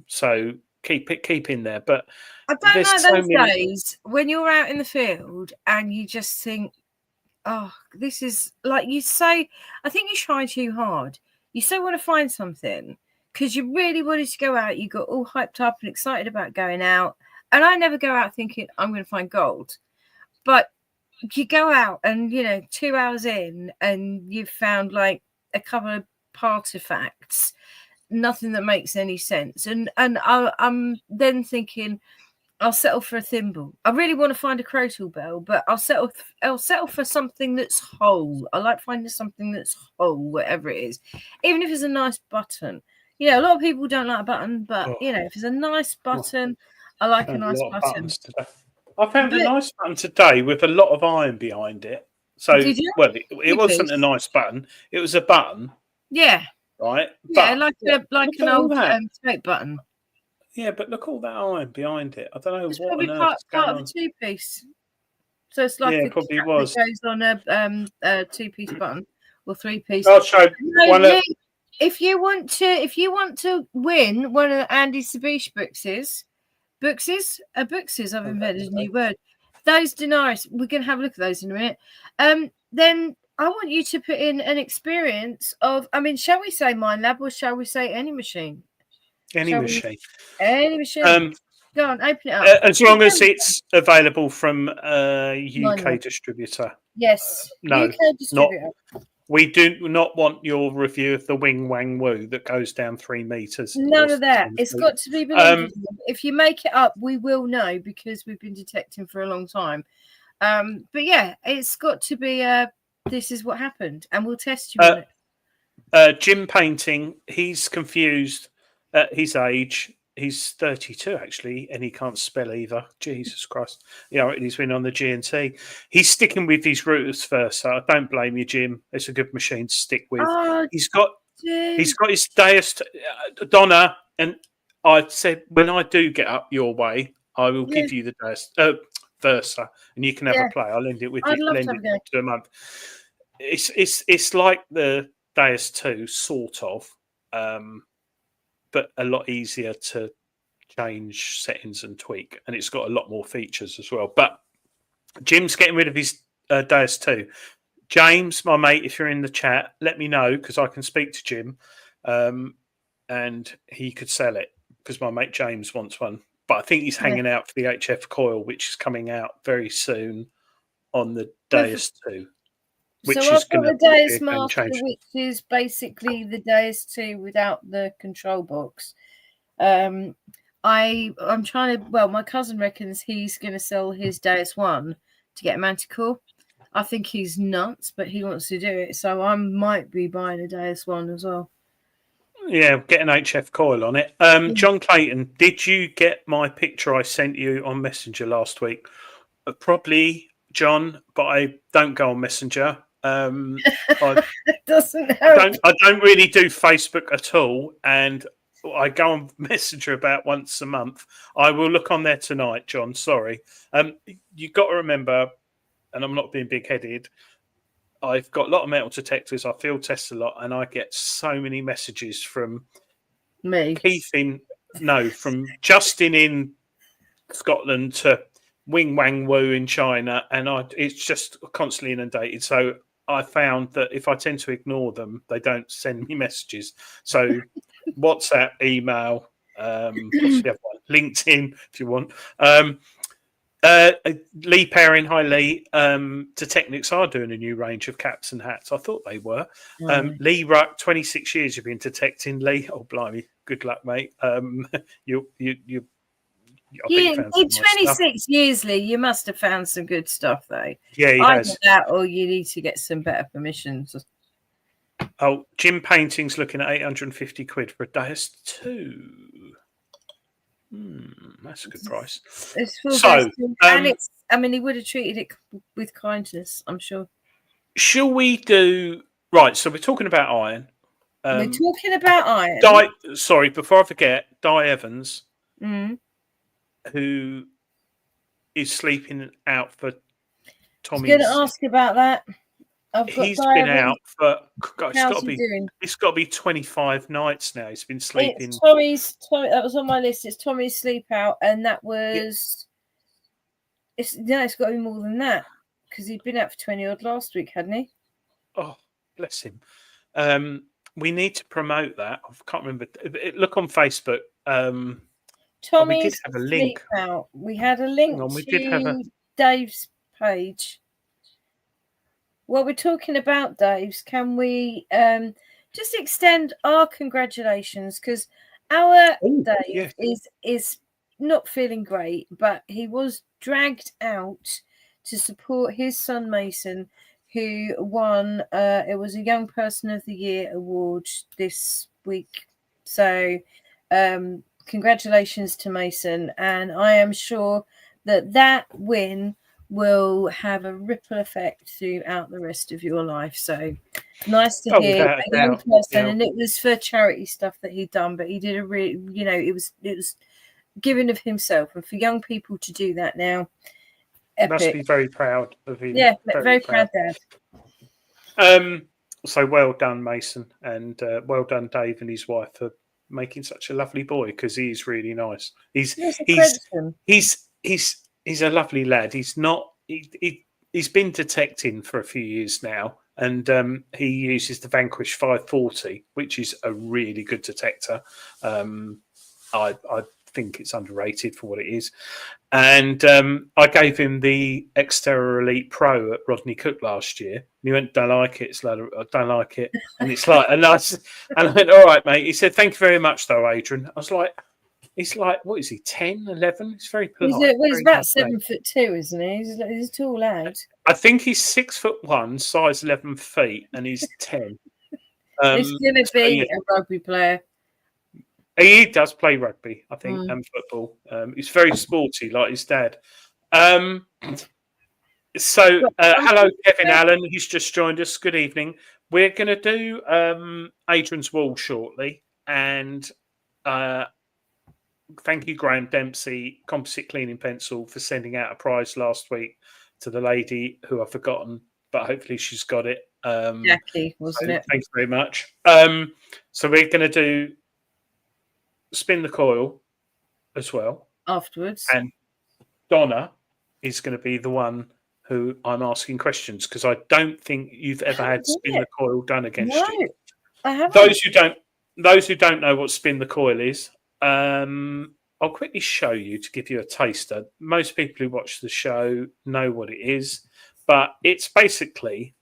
Speaker 2: So keep in there. But
Speaker 3: I don't know those days when you're out in the field and you just think, oh, this is like you say. I think you try too hard. You so want to find something because you really wanted to go out. You got all hyped up and excited about going out. And I never go out thinking I'm going to find gold. But you go out and, 2 hours in and you've found like a couple of artifacts, nothing that makes any sense. And I'm then thinking I'll settle for a thimble. I really want to find a crotal bell, but I'll settle for something that's whole. I like finding something that's whole, whatever it is, even if it's a nice button. A lot of people don't like a button, but if it's a nice button, I like a nice button.
Speaker 2: I found a nice button today with a lot of iron behind it. So, well, it wasn't a nice button. It was a button.
Speaker 3: Yeah.
Speaker 2: Right.
Speaker 3: Yeah, but, like an old straight button.
Speaker 2: Yeah, but look all that iron behind it. I don't know
Speaker 3: it's
Speaker 2: what
Speaker 3: probably
Speaker 2: on
Speaker 3: part
Speaker 2: earth's going
Speaker 3: of
Speaker 2: on.
Speaker 3: a two-piece. So it's like
Speaker 2: it probably was.
Speaker 3: That goes on a two-piece button or three-piece.
Speaker 2: I'll show one.
Speaker 3: If you want to win one of Andy Sabish boxes, I've invented a new word. those denarius, we're going to have a look at those in a minute. Then I want you to put in an experience of, I mean, shall we say Mind Lab or shall we say any machine?
Speaker 2: Any
Speaker 3: Shall
Speaker 2: machine.
Speaker 3: Any machine. Go on, open it up.
Speaker 2: As long as it's available from a
Speaker 3: Mind
Speaker 2: UK
Speaker 3: Lab.
Speaker 2: distributor.
Speaker 3: Yes.
Speaker 2: No,
Speaker 3: UK distributor.
Speaker 2: We do not want your review of the Wing Wang Woo that goes down 3 meters.
Speaker 3: None of that. It's got to be believable. If you make it up, we will know because we've been detecting for a long time. But yeah, it's got to be this is what happened, and we'll test you on
Speaker 2: it. Jim Painting, he's confused at his age. He's 32 actually, and he can't spell either. Jesus Christ! He's been on the G&T. He's sticking with his routers first. So I don't blame you, Jim. It's a good machine to stick with.
Speaker 3: Oh,
Speaker 2: he's got his Deus. Donna, and I said when I do get up your way, I will give you the Deus Versa, and you can have a play. I'll lend it with you. Lend it to a month. It's like the Deus 2, sort of. But a lot easier to change settings and tweak, and it's got a lot more features as well. But Jim's getting rid of his Deus 2. James, my mate, if you're in the chat, let me know because I can speak to Jim, and he could sell it because my mate James wants one. But I think he's hanging out for the HF coil, which is coming out very soon on the Deus 2.
Speaker 3: Which so I've got the Deus Master, which is basically the Deus 2 without the control box. I'm trying to. Well, my cousin reckons he's going to sell his Deus 1 to get a Manticore. I think he's nuts, but he wants to do it, so I might be buying a Deus 1 as well.
Speaker 2: Yeah, get an HF coil on it. John Clayton, did you get my picture I sent you on Messenger last week? Probably, John, but I don't go on Messenger.
Speaker 3: Doesn't help.
Speaker 2: I don't really do Facebook at all, and I go on Messenger about once a month. I will look on there tonight, John. Sorry. You've got to remember, and I'm not being big-headed, I've got a lot of metal detectors. I field test a lot, and I get so many messages from
Speaker 3: me.
Speaker 2: From Justin in Scotland to Wing Wang Woo in China, and it's just constantly inundated. So I found that if I tend to ignore them, they don't send me messages. So WhatsApp, email, what's the other one? LinkedIn, if you want. Lee Perrin, hi Lee. Detechnics are doing a new range of caps and hats. I thought they were. Lee Ruck, 26 years you've been detecting, Lee. Oh, blimey. Good luck, mate. In
Speaker 3: 26 years, Lee, you must have found some good stuff, though.
Speaker 2: Yeah, he has.
Speaker 3: That, or you need to get some better permissions.
Speaker 2: Oh, Jim Painting's looking at 850 quid for a Deus 2. That's a good price.
Speaker 3: And it's, I mean, he would have treated it with kindness, I'm sure.
Speaker 2: Shall we do... Right, so we're talking about iron.
Speaker 3: We're talking about iron.
Speaker 2: Sorry, before I forget, Di Evans... who is sleeping out for Tommy's.
Speaker 3: I was going to ask about that.
Speaker 2: He's been out for. It's got to be 25 nights now. He's been sleeping.
Speaker 3: Tommy. That was on my list. It's Tommy's sleep out, and that was. Yeah. It's got to be more than that because he'd been out for 20 odd last week, hadn't he?
Speaker 2: Oh, bless him. We need to promote that. I can't remember. Look on Facebook.
Speaker 3: Tommy's
Speaker 2: we did have a link.
Speaker 3: Out. We had a link to Dave's page. While we're talking about Dave's, can we just extend our congratulations because our Dave is not feeling great, but he was dragged out to support his son Mason, who won. It was a Young Person of the Year award this week. So. Congratulations to Mason, and I am sure that win will have a ripple effect throughout the rest of your life. So nice to hear a young person, and it was for charity stuff that he'd done, but he did a really, it was giving of himself, and for young people to do that now, epic.
Speaker 2: Must be very proud of him.
Speaker 3: Yeah, very proud dad.
Speaker 2: So well done, Mason, and well done, Dave and his wife for making such a lovely boy because he's really nice. He's he's a lovely lad. He's not. He's been detecting for a few years now, and he uses the Vanquish 540, which is a really good detector. I think it's underrated for what it is. And I gave him the Xterra Elite Pro at Rodney Cook last year. And he went, "Don't like it." It's like, "I don't like it." And it's like a nice. And I went, "All right, mate." He said, "Thank you very much, though, Adrian." I was like, "He's like, what is he? 10, 11? He's very polite."
Speaker 3: He's about 7'2", isn't he? He's a tall lad.
Speaker 2: I think he's 6'1", size 11 feet, and he's 10.
Speaker 3: He's going to be a rugby player.
Speaker 2: He does play rugby, I think, and football. He's very sporty, like his dad. Hello, Kevin Allen. He's just joined us. Good evening. We're going to do Adrian's Wall shortly. And thank you, Graham Dempsey, Composite Cleaning Pencil, for sending out a prize last week to the lady who I've forgotten, but hopefully she's got it.
Speaker 3: Jackie, wasn't it?
Speaker 2: Thanks very much. So we're going to do Spin the Coil as well
Speaker 3: afterwards,
Speaker 2: and Donna is going to be the one who I'm asking questions, because I don't think you've ever had Spin the Coil done against you.
Speaker 3: I haven't.
Speaker 2: Those who don't know what Spin the Coil is, I'll quickly show you to give you a taster. Most people who watch the show know what it is, but it's basically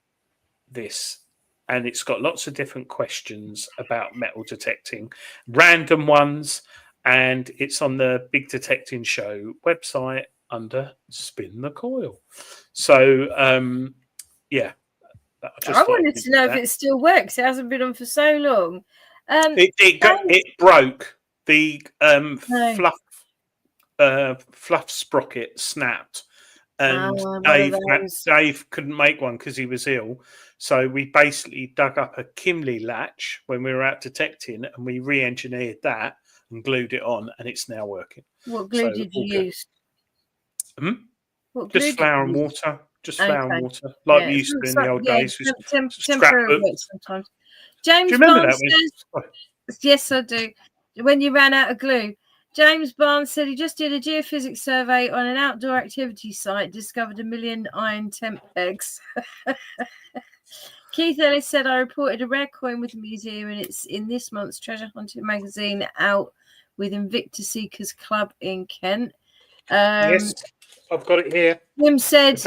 Speaker 2: this. And it's got lots of different questions about metal detecting, random ones, and it's on the Big Detecting Show website under Spin the Coil. So, yeah.
Speaker 3: I wanted to know if it still works. It hasn't been on for so long.
Speaker 2: It broke. The fluff sprocket snapped. And Dave couldn't make one because he was ill. So we basically dug up a Kimley latch when we were out detecting, and we re-engineered that and glued it on, and it's now working.
Speaker 3: What glue did you use?
Speaker 2: Just flour and water. Just flour and water, like we used to do in the old days.
Speaker 3: Sometimes. James, do you remember that? Yes, I do. When you ran out of glue. James Barnes said he just did a geophysics survey on an outdoor activity site, discovered 1 million iron temp pegs. Keith Ellis said, I reported a rare coin with the museum, and it's in this month's Treasure Hunting magazine, out with Invictus Seekers Club in Kent.
Speaker 2: Yes, I've got it here.
Speaker 3: Jim said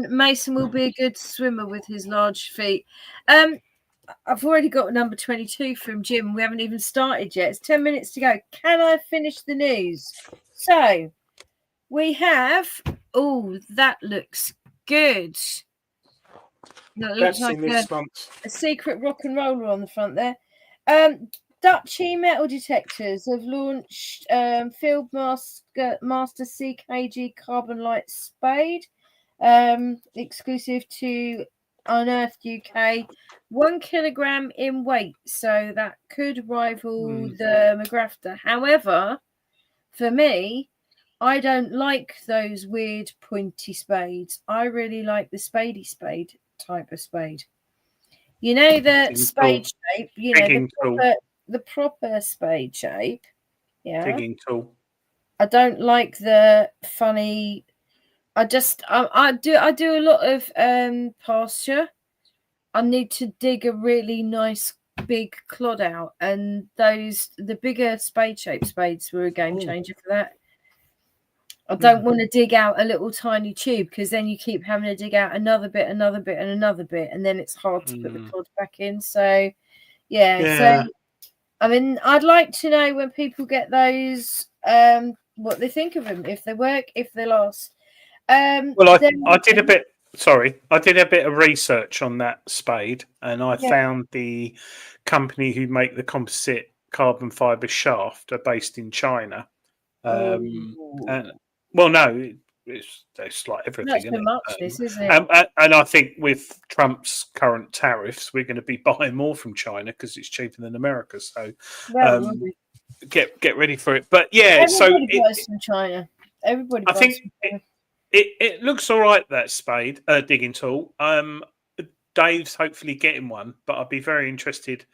Speaker 3: Mason will be a good swimmer with his large feet. I've already got number 22 from Jim. We haven't even started yet. It's 10 minutes to go. Can I finish the news? So we have. Oh, that looks good. That looks like a secret rock and roller on the front there. Dutchy metal detectors have launched Field Master CKG Carbon Light Spade, exclusive to Unearthed UK, 1 kilogram in weight, so that could rival the McGrafter. However, for me, I don't like those weird pointy spades. I really like the spadey spade type of spade. You know, the spade shape, you know, the proper spade shape. Yeah.
Speaker 2: Digging tool.
Speaker 3: I don't like the funny. I do a lot of pasture. I need to dig a really nice big clod out, and the bigger spade shaped spades were a game changer for that. I don't want to dig out a little tiny tube, because then you keep having to dig out another bit, and then it's hard to put the clod back in. So so I mean, I'd like to know when people get those, what they think of them, if they work, if they last.
Speaker 2: Well, I did a bit. Sorry, I did a bit of research on that spade, and I found the company who make the composite carbon fiber shaft are based in China. And well, no, it's like everything.
Speaker 3: Not so much, isn't it?
Speaker 2: And I think with Trump's current tariffs, we're going to be buying more from China because it's cheaper than America. So get ready for it. But yeah,
Speaker 3: everybody buys from China. Everybody.
Speaker 2: I think it looks all right, that spade digging tool. Dave's hopefully getting one, but I'd be very interested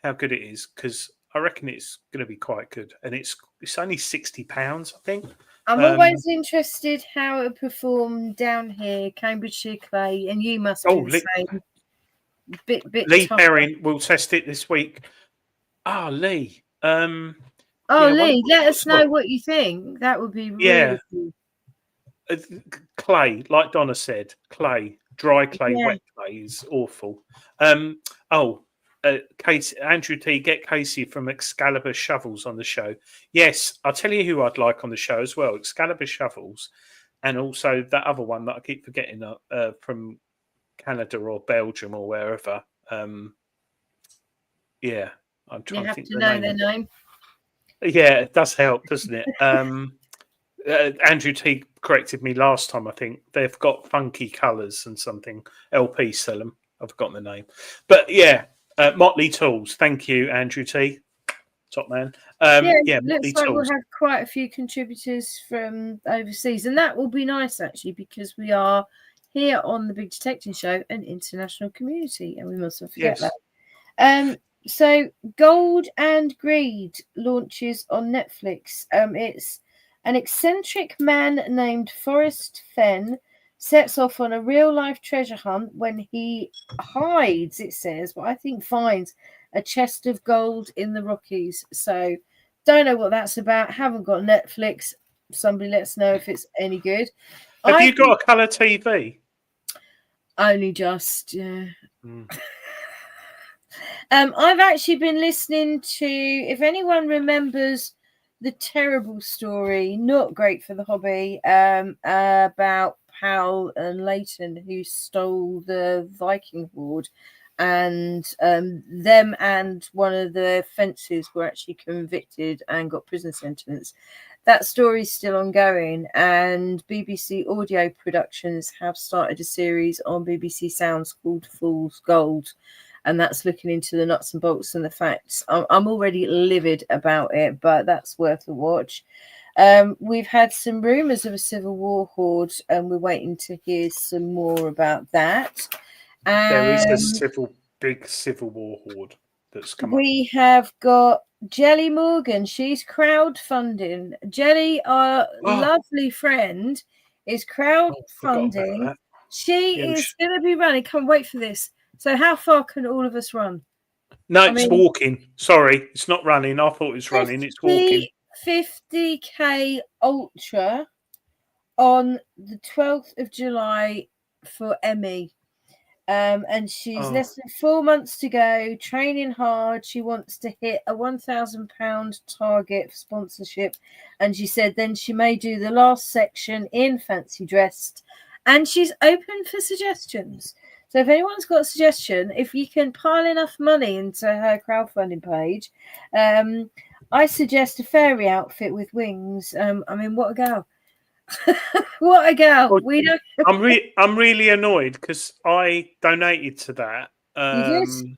Speaker 2: how good it is, because I reckon it's going to be quite good. And it's only £60, I think.
Speaker 3: I'm always interested how it performed down here, Cambridgeshire clay, and you must be the same. Bit
Speaker 2: Lee
Speaker 3: tougher.
Speaker 2: Perrin will test it this week. Lee.
Speaker 3: Lee, let us know what you think. That would be really cool.
Speaker 2: Clay, like Donna said, clay, dry clay, wet clay is awful. Casey, Andrew T, get Casey from Excalibur Shovels on the show. Yes, I'll tell you who I'd like on the show as well. Excalibur Shovels, and also that other one that I keep forgetting from Canada or Belgium or wherever. I'm trying to think.
Speaker 3: You have to know their name.
Speaker 2: Yeah, it does help, doesn't it? Andrew T corrected me last time. I think they've got funky colours and something. LP sell them. I've forgotten the name, but Motley Tools. Thank you, Andrew T. Top man.
Speaker 3: Looks like we'll have quite a few contributors from overseas, and that will be nice actually, because we are here on the Big Detecting Show an international community, and we mustn't forget that. So Gold and Greed launches on Netflix. It's an eccentric man named Forrest Fenn sets off on a real-life treasure hunt when he hides, it says, but I think finds a chest of gold in the Rockies. So don't know what that's about. Haven't got Netflix. Somebody let us know if it's any good.
Speaker 2: Have you got a colour TV?
Speaker 3: Only just, yeah. I've actually been listening to, if anyone remembers the terrible story, not great for the hobby, about Powell and Leighton, who stole the Viking hoard, and them and one of the fences were actually convicted and got prison sentence. That story is still ongoing, and BBC Audio Productions have started a series on BBC Sounds called Fool's Gold, and that's looking into the nuts and bolts and the facts. I'm already livid about it, but that's worth a watch. We've had some rumours of a civil war hoard, and we're waiting to hear some more about that.
Speaker 2: There is a big civil war hoard that's come up.
Speaker 3: We have got Jelly Morgan. She's crowdfunding. Jelly, our lovely friend, is crowdfunding. She is going to be running. Can't wait for this. So how far can all of us run?
Speaker 2: No, it's walking. Sorry, it's not running. I thought it was running. It's walking.
Speaker 3: 50k ultra on the 12th of July for Emmy. And she's less than 4 months to go, training hard. She wants to hit a £1,000 target for sponsorship. And she said then she may do the last section in fancy dressed. And she's open for suggestions. So if anyone's got a suggestion, if you can pile enough money into her crowdfunding page, I suggest a fairy outfit with wings. What a girl. What a girl.
Speaker 2: Well, I'm really annoyed because I donated to that.
Speaker 3: You did?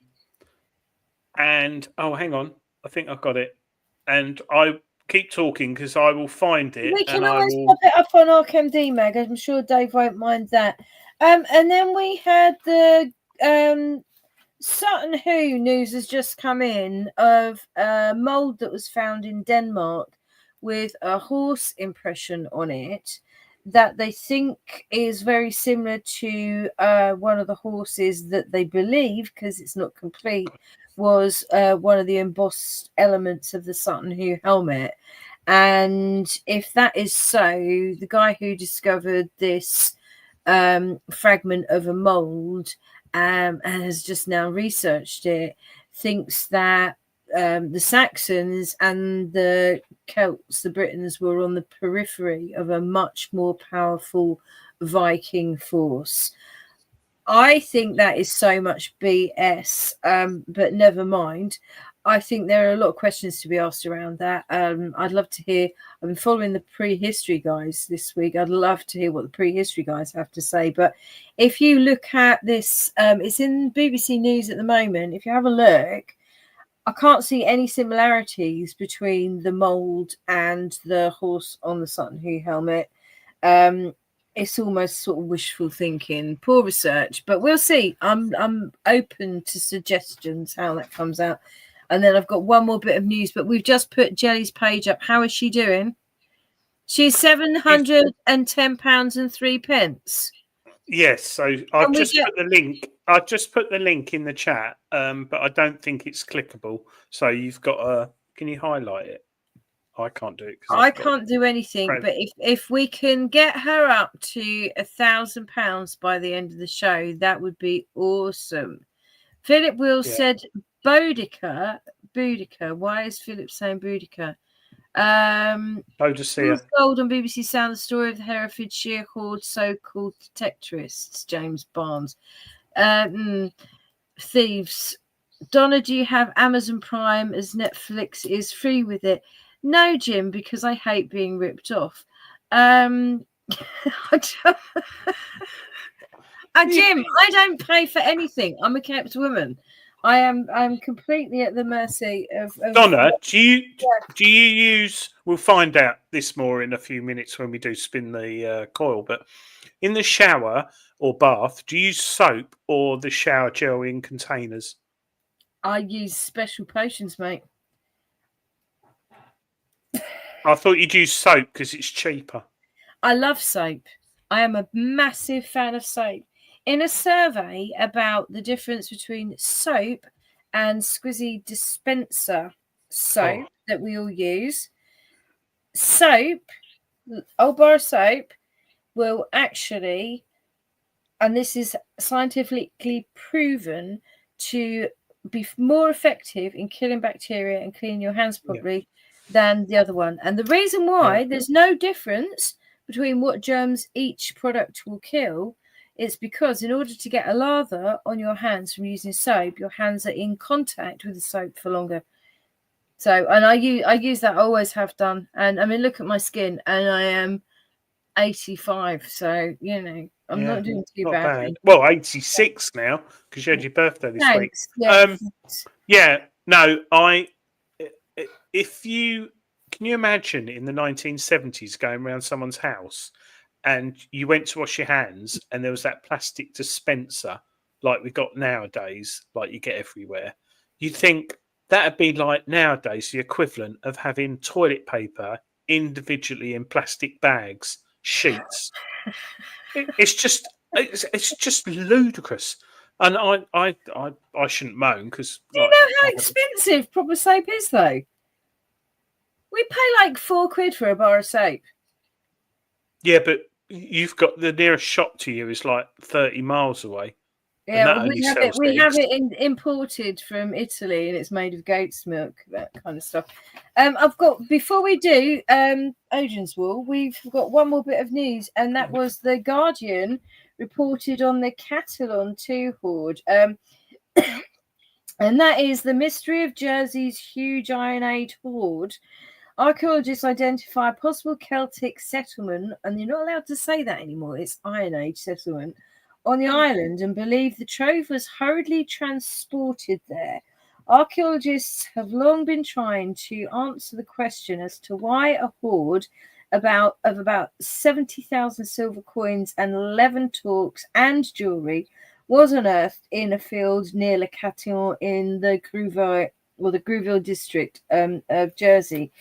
Speaker 2: And hang on. I think I've got it. And I keep talking because I will find it.
Speaker 3: We can always pop it up on RCMD Mag. I'm sure Dave won't mind that. And then we had the Sutton Hoo news has just come in of a mould that was found in Denmark with a horse impression on it that they think is very similar to one of the horses that they believe, because it's not complete, was one of the embossed elements of the Sutton Hoo helmet. And if that is so, the guy who discovered this fragment of a mold and has just now researched it thinks that the Saxons and the Celts, the Britons, were on the periphery of a much more powerful Viking force. I think that is so much BS, but never mind. I think there are a lot of questions to be asked around that. I'd love to hear. I've been following the prehistory guys this week. I'd love to hear what the prehistory guys have to say. But if you look at this, it's in BBC News at the moment. If you have a look, I can't see any similarities between the mould and the horse on the Sutton Hoo helmet. It's almost sort of wishful thinking, poor research, but we'll see. I'm open to suggestions how that comes out. And then I've got one more bit of news, but we've just put Jelly's page up. How is she doing? She's £710.03.
Speaker 2: Yes, so I've just put the link. I've just put the link in the chat, but I don't think it's clickable. So you've got a. Can you highlight it? I can't do it.
Speaker 3: I can't do anything. But if we can get her up to £1,000 by the end of the show, that would be awesome. Philip Will said Boudica. Why is Philip saying Boudica? Gold on BBC Sound, the story of the Herefordshire horde, so-called detectorists. James Barnes. Thieves. Donna, do you have Amazon Prime as Netflix is free with it? No, Jim, because I hate being ripped off. Jim, I don't pay for anything. I'm a kept woman. I'm completely at the mercy of
Speaker 2: Donna. Do you use? We'll find out this more in a few minutes when we do spin the coil. But in the shower or bath, do you use soap or the shower gel in containers?
Speaker 3: I use special potions, mate.
Speaker 2: I thought you'd use soap because it's cheaper.
Speaker 3: I love soap. I am a massive fan of soap. In a survey about the difference between soap and squizzy dispenser soap that we all use, old bar of soap will actually, and this is scientifically proven, to be more effective in killing bacteria and cleaning your hands properly than the other one. And the reason why there's no difference between what germs each product will kill, it's because in order to get a lather on your hands from using soap, your hands are in contact with the soap for longer. So, and I use that, I always have done. And I mean, look at my skin, and I am 85. So, you know, I'm not doing too bad.
Speaker 2: Well, 86 now because you had your birthday this week. Can you imagine in the 1970s going around someone's house and you went to wash your hands and there was that plastic dispenser like we got nowadays, like you get everywhere? You'd think that'd be like nowadays the equivalent of having toilet paper individually in plastic bags, sheets. It's just ludicrous. And I shouldn't moan because
Speaker 3: do you know how expensive proper soap is though? We pay like £4 for a bar of soap.
Speaker 2: Yeah, but you've got the nearest shop to you is like 30 miles away.
Speaker 3: Yeah, we have it imported from Italy, and it's made of goat's milk, that kind of stuff. I've got, before we do Adrian's Wool, we've got one more bit of news, and that was the Guardian reported on the Catalan 2 hoard. And that is the mystery of Jersey's huge Iron Age hoard. Archaeologists identify a possible Celtic settlement, and you're not allowed to say that anymore, it's Iron Age settlement, on the island, and believe the trove was hurriedly transported there. Archaeologists have long been trying to answer the question as to why a hoard of about 70,000 silver coins and 11 torques and jewellery was unearthed in a field near Le Catan in the Grouville district of Jersey.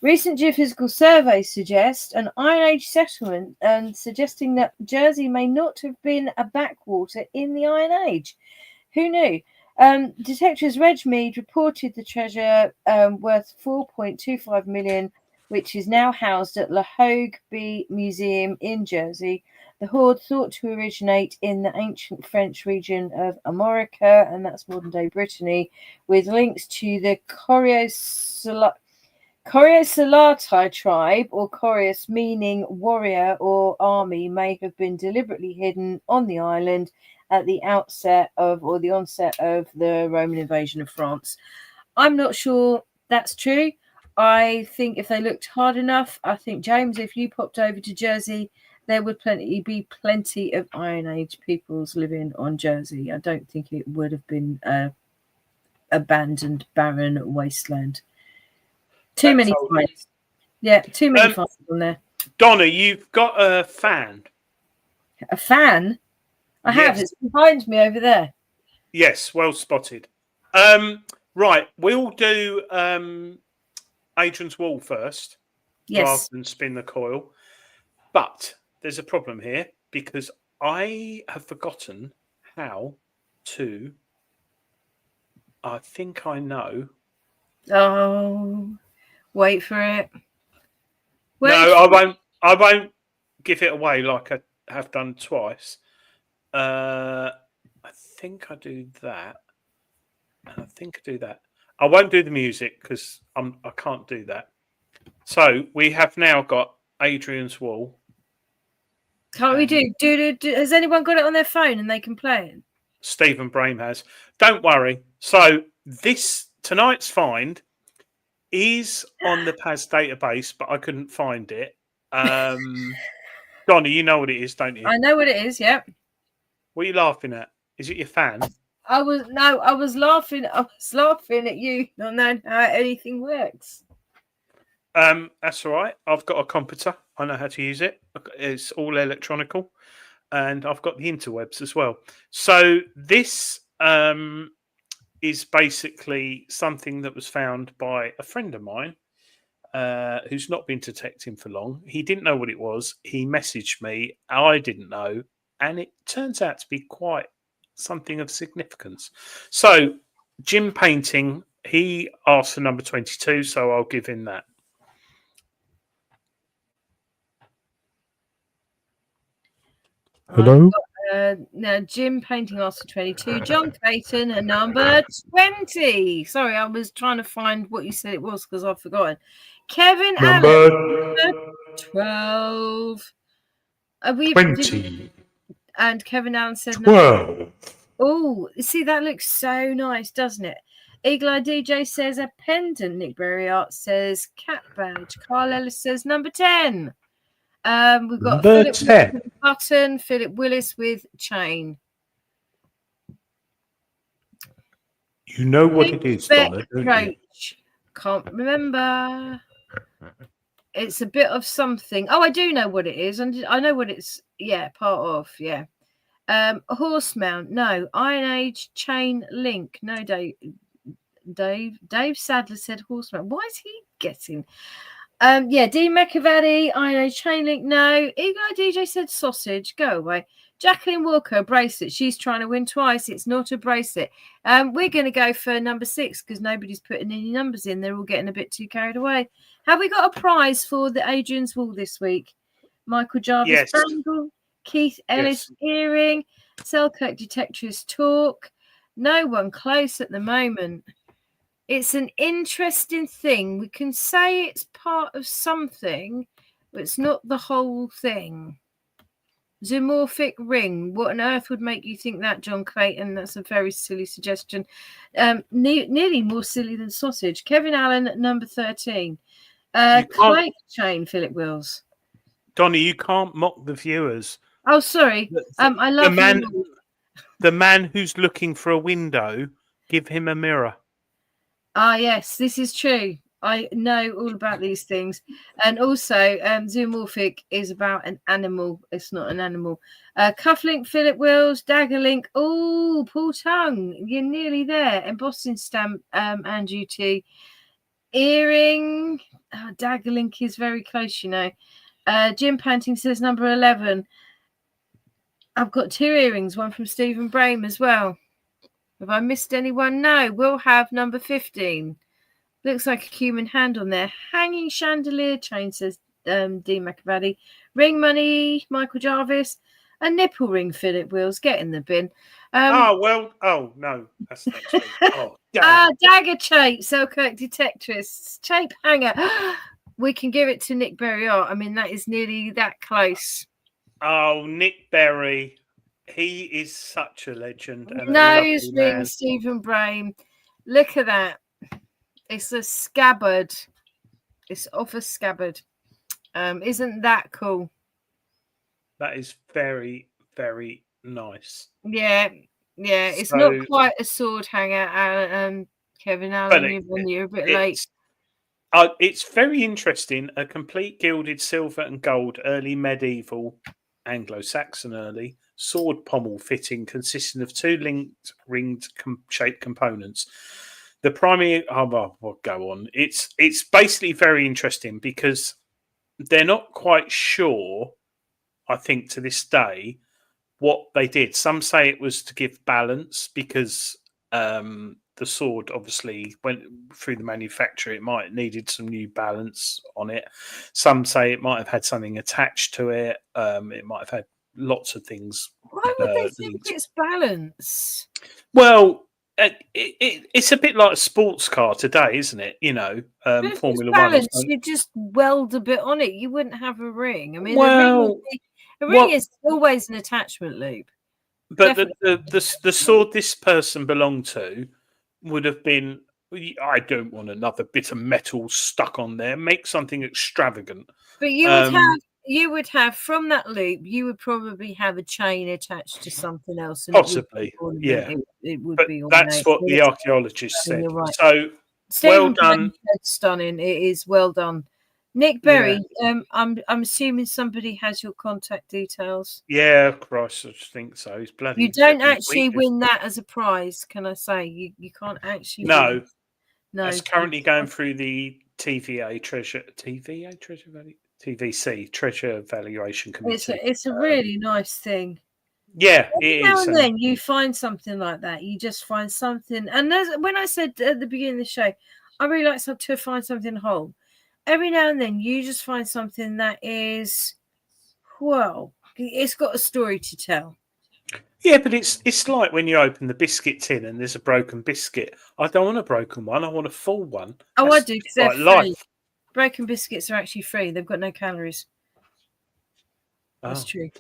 Speaker 3: Recent geophysical surveys suggest an Iron Age settlement, and suggesting that Jersey may not have been a backwater in the Iron Age. Who knew? Detectives Reg Mead reported the treasure worth $4.25 million, which is now housed at La Hogue Bee Museum in Jersey. The hoard thought to originate in the ancient French region of Armorica, and that's modern-day Brittany, with links to the Coriosalatai tribe, or Corios meaning warrior or army, may have been deliberately hidden on the island at the onset of the Roman invasion of France. I'm not sure that's true. I think if they looked hard enough, I think, James, if you popped over to Jersey, there would be plenty of Iron Age peoples living on Jersey. I don't think it would have been a abandoned, barren wasteland. Too many fights. Yeah, too many fights on there.
Speaker 2: Donna, you've got a fan.
Speaker 3: A fan? I have. It's behind me over there.
Speaker 2: Yes, well spotted. Right, we'll do Adrian's Wall first. rather than spin the coil. But there's a problem here because I have forgotten how to. I think I know.
Speaker 3: Oh, wait for it.
Speaker 2: I won't give it away like I have done twice. I think I do that. And I think I do that. I won't do the music because I can't do that. So we have now got Adrian's Wall.
Speaker 3: Can't we do? Has anyone got it on their phone and they can play it?
Speaker 2: Stephen Brame has. Don't worry. So tonight's find is on the PAS database, but I couldn't find it. Donna, you know what it is, don't you?
Speaker 3: I know what it is. Yep.
Speaker 2: What are you laughing at? Is it your fan?
Speaker 3: I was laughing. I was laughing at you not knowing how anything works.
Speaker 2: That's all right. I've got a computer. I know how to use it. It's all electronical, and I've got the interwebs as well. So this is basically something that was found by a friend of mine who's not been detecting for long. He didn't know what it was. He messaged me. I didn't know, and it turns out to be quite something of significance. So Jim Painting, he asked for number 22, so I'll give him that.
Speaker 1: Hello?
Speaker 3: Now, Jim Painting asked for 22. John Clayton, a number 20. Sorry, I was trying to find what you said it was because I've forgotten. Kevin Allen, 12.
Speaker 1: 20.
Speaker 3: And Kevin Allen said
Speaker 1: 12.
Speaker 3: Oh, see, that looks so nice, doesn't it? Eagle Eye DJ says a pendant. Nick Berry Art says cat badge. Carl Ellis says number 10. We've got
Speaker 1: Number
Speaker 3: Philip
Speaker 1: 10.
Speaker 3: with button, Philip Willis with chain.
Speaker 1: You know what it is, Donna, don't you?
Speaker 3: Can't remember. It's a bit of something. Oh, I do know what it is. And I know what it's, part of, horse mount, no. Iron Age chain link, no. Dave Sadler said horse mount. Why is he getting? Dean McAvady, Iron Age chain link, no. Eagle Eye DJ said sausage, go away. Jacqueline Walker, bracelet. She's trying to win twice. It's not a bracelet. We're going to go for number 6 because nobody's putting any numbers in. They're all getting a bit too carried away. Have we got a prize for the Adrian's Wall this week? Michael Jarvis bangle, Keith Ellis earring, Selkirk Detectorist talk. No one close at the moment. It's an interesting thing. We can say it's part of something, but it's not the whole thing. Zoomorphic ring. What on earth would make you think that, John Clayton? That's a very silly suggestion. Nearly more silly than sausage. Kevin Allen at number 13. Clay chain, Philip Wills.
Speaker 2: Donny, you can't mock the viewers.
Speaker 3: Oh, sorry. I love
Speaker 2: the man who's looking for a window. Give him a mirror.
Speaker 3: Ah, yes, this is true. I know all about these things. And also, zoomorphic is about an animal. It's not an animal. Cufflink, Philip Wills, Daggerlink. Oh, Paul Tongue. You're nearly there. Embossing stamp, Andrew T. Earring. Oh, Daggerlink is very close, you know. Jim Panting says number 11. I've got 2 earrings, one from Stephen Brame as well. Have I missed anyone? No. We'll have number 15. Looks like a human hand on there. Hanging chandelier chain, says Dean McAvady. Ring money, Michael Jarvis. A nipple ring, Philip Wills. Get in the bin.
Speaker 2: Oh, no. That's next week. Oh,
Speaker 3: dagger chape, Selkirk Detectorists. Chape hanger. We can give it to Nick Berry Art. I mean, that is nearly that close.
Speaker 2: Oh, Nick Berry. He is such a legend. And
Speaker 3: Nose ring, Stephen Brame. Look at that. It's a scabbard. It's off a scabbard. Isn't that cool?
Speaker 2: That is very, very nice.
Speaker 3: Yeah. It's not quite a sword hanger, Kevin Allen. You're a bit late.
Speaker 2: It's very interesting. A complete gilded silver and gold early medieval, Anglo-Saxon early sword pommel fitting consisting of 2 linked ringed shaped components. The primary, we'll go on. It's basically very interesting because they're not quite sure, I think, to this day, what they did. Some say it was to give balance because the sword obviously went through the manufacturer. It might have needed some new balance on it. Some say it might have had something attached to it. It might have had lots of things.
Speaker 3: Why would they think
Speaker 2: linked.
Speaker 3: it's balance?
Speaker 2: Well, it's a bit like a sports car today, isn't it? You know,
Speaker 3: But if it's
Speaker 2: Formula
Speaker 3: balance,
Speaker 2: One.
Speaker 3: you just weld a bit on it. You wouldn't have a ring. I mean,
Speaker 2: Well,
Speaker 3: a ring is always an attachment loop.
Speaker 2: But the sword this person belonged to would have been. I don't want another bit of metal stuck on there. Make something extravagant.
Speaker 3: But you would have from that loop. You would probably have a chain attached to something else. And
Speaker 2: Possibly,
Speaker 3: it would
Speaker 2: but
Speaker 3: be.
Speaker 2: That's what the archaeologists said.
Speaker 3: You're right.
Speaker 2: So
Speaker 3: Stephen
Speaker 2: well done.
Speaker 3: Stunning. It is well done. Nick Berry, I'm assuming somebody has your contact details.
Speaker 2: Yeah, Christ, I think so. He's bloody.
Speaker 3: You don't actually win that as a prize, can I say? You can't actually.
Speaker 2: No,
Speaker 3: no.
Speaker 2: It's currently going through the TVC Treasure Valuation Committee.
Speaker 3: It's a really nice thing.
Speaker 2: Yeah,
Speaker 3: Every now and then you find something like that. You just find something, and when I said at the beginning of the show, I really like to find something whole. Every now and then you just find something that is, well, it's got a story to tell.
Speaker 2: Yeah, but it's like when you open the biscuit tin and there's a broken biscuit. I don't want a broken one. I want a full one.
Speaker 3: Oh, I do, because they're free.
Speaker 2: Life.
Speaker 3: Broken biscuits are actually free. They've got no calories. That's true.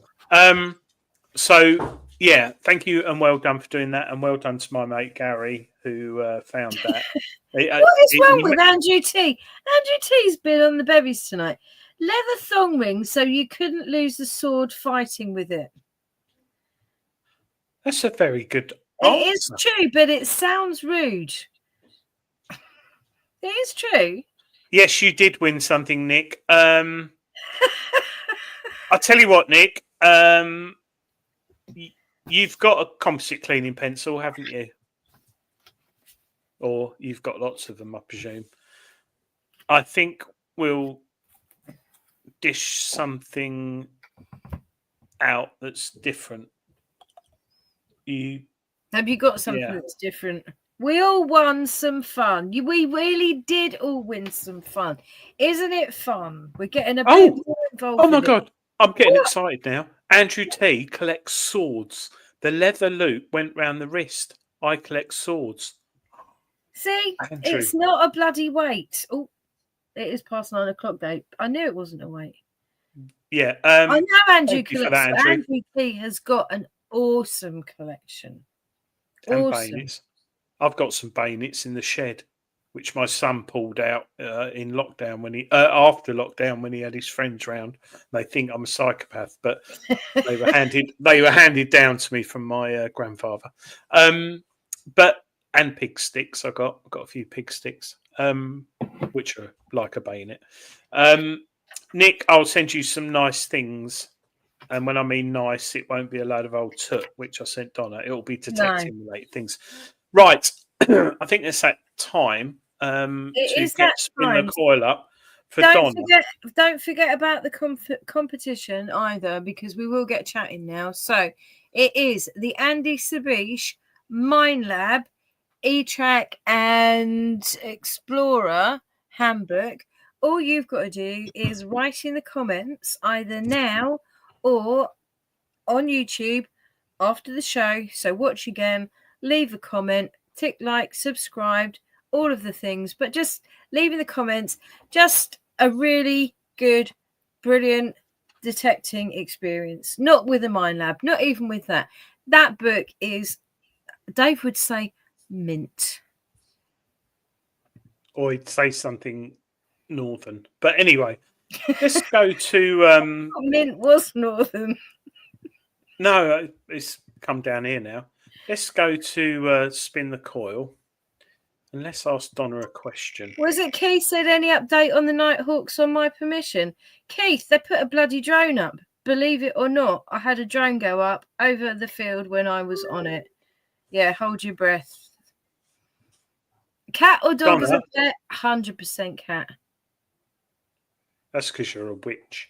Speaker 2: So, yeah, thank you and well done for doing that. And well done to my mate Gary, who found that.
Speaker 3: What is wrong with Andrew T? Andrew T's been on the bevies tonight. Leather thong ring so you couldn't lose the sword fighting with it.
Speaker 2: That's a very good
Speaker 3: answer. It is true, but it sounds rude. It is true.
Speaker 2: Yes, you did win something, Nick. I'll tell you what, Nick. You've got a composite cleaning pencil, haven't you? Or you've got lots of them, I presume. I think we'll dish something out that's different.
Speaker 3: Have you got something that's different? We all won some fun. We really did all win some fun. Isn't it fun? We're getting a bit more involved.
Speaker 2: Oh my God. I'm getting excited now. Andrew T collects swords. The leather loop went round the wrist. I collect swords. See, Andrew.
Speaker 3: It's not a bloody weight. Oh, it is past 9 o'clock though. I knew it wasn't a weight.
Speaker 2: Yeah.
Speaker 3: I know Andrew collects. Andrew T has got an awesome collection.
Speaker 2: And bayonets. I've got some bayonets in the shed, which my son pulled out in lockdown when after lockdown when he had his friends round. They think I'm a psychopath, but they were handed down to me from my grandfather. And pig sticks. I've got a few pig sticks, which are like a bayonet. Nick, I'll send you some nice things. And when I mean nice, it won't be a load of old toot, which I sent Donna. It'll be detecting related things. Right. I think it's that time to spin the coil up for Donna.
Speaker 3: Don't forget about the competition either, because we will get chatting now. So it is the Andy Sabish Mine Lab E-Track and Explorer handbook. All you've got to do is write in the comments either now or on YouTube after the show. So watch again, leave a comment, tick like, subscribed, all of the things, but just leave in the comments just a really good, brilliant detecting experience. Not with a mine lab, not even with that. That book is, Dave would say, mint.
Speaker 2: Or he'd say something northern. But anyway, let's go to
Speaker 3: mint was northern.
Speaker 2: No, it's come down here now. Let's go to spin the coil, and let's ask Donna a question.
Speaker 3: Was it Keith said any update on the Nighthawks on my permission? Keith, they put a bloody drone up. Believe it or not, I had a drone go up over the field when I was on it. Yeah, hold your breath. Cat or dog is a pet? 100% cat.
Speaker 2: That's because you're a witch.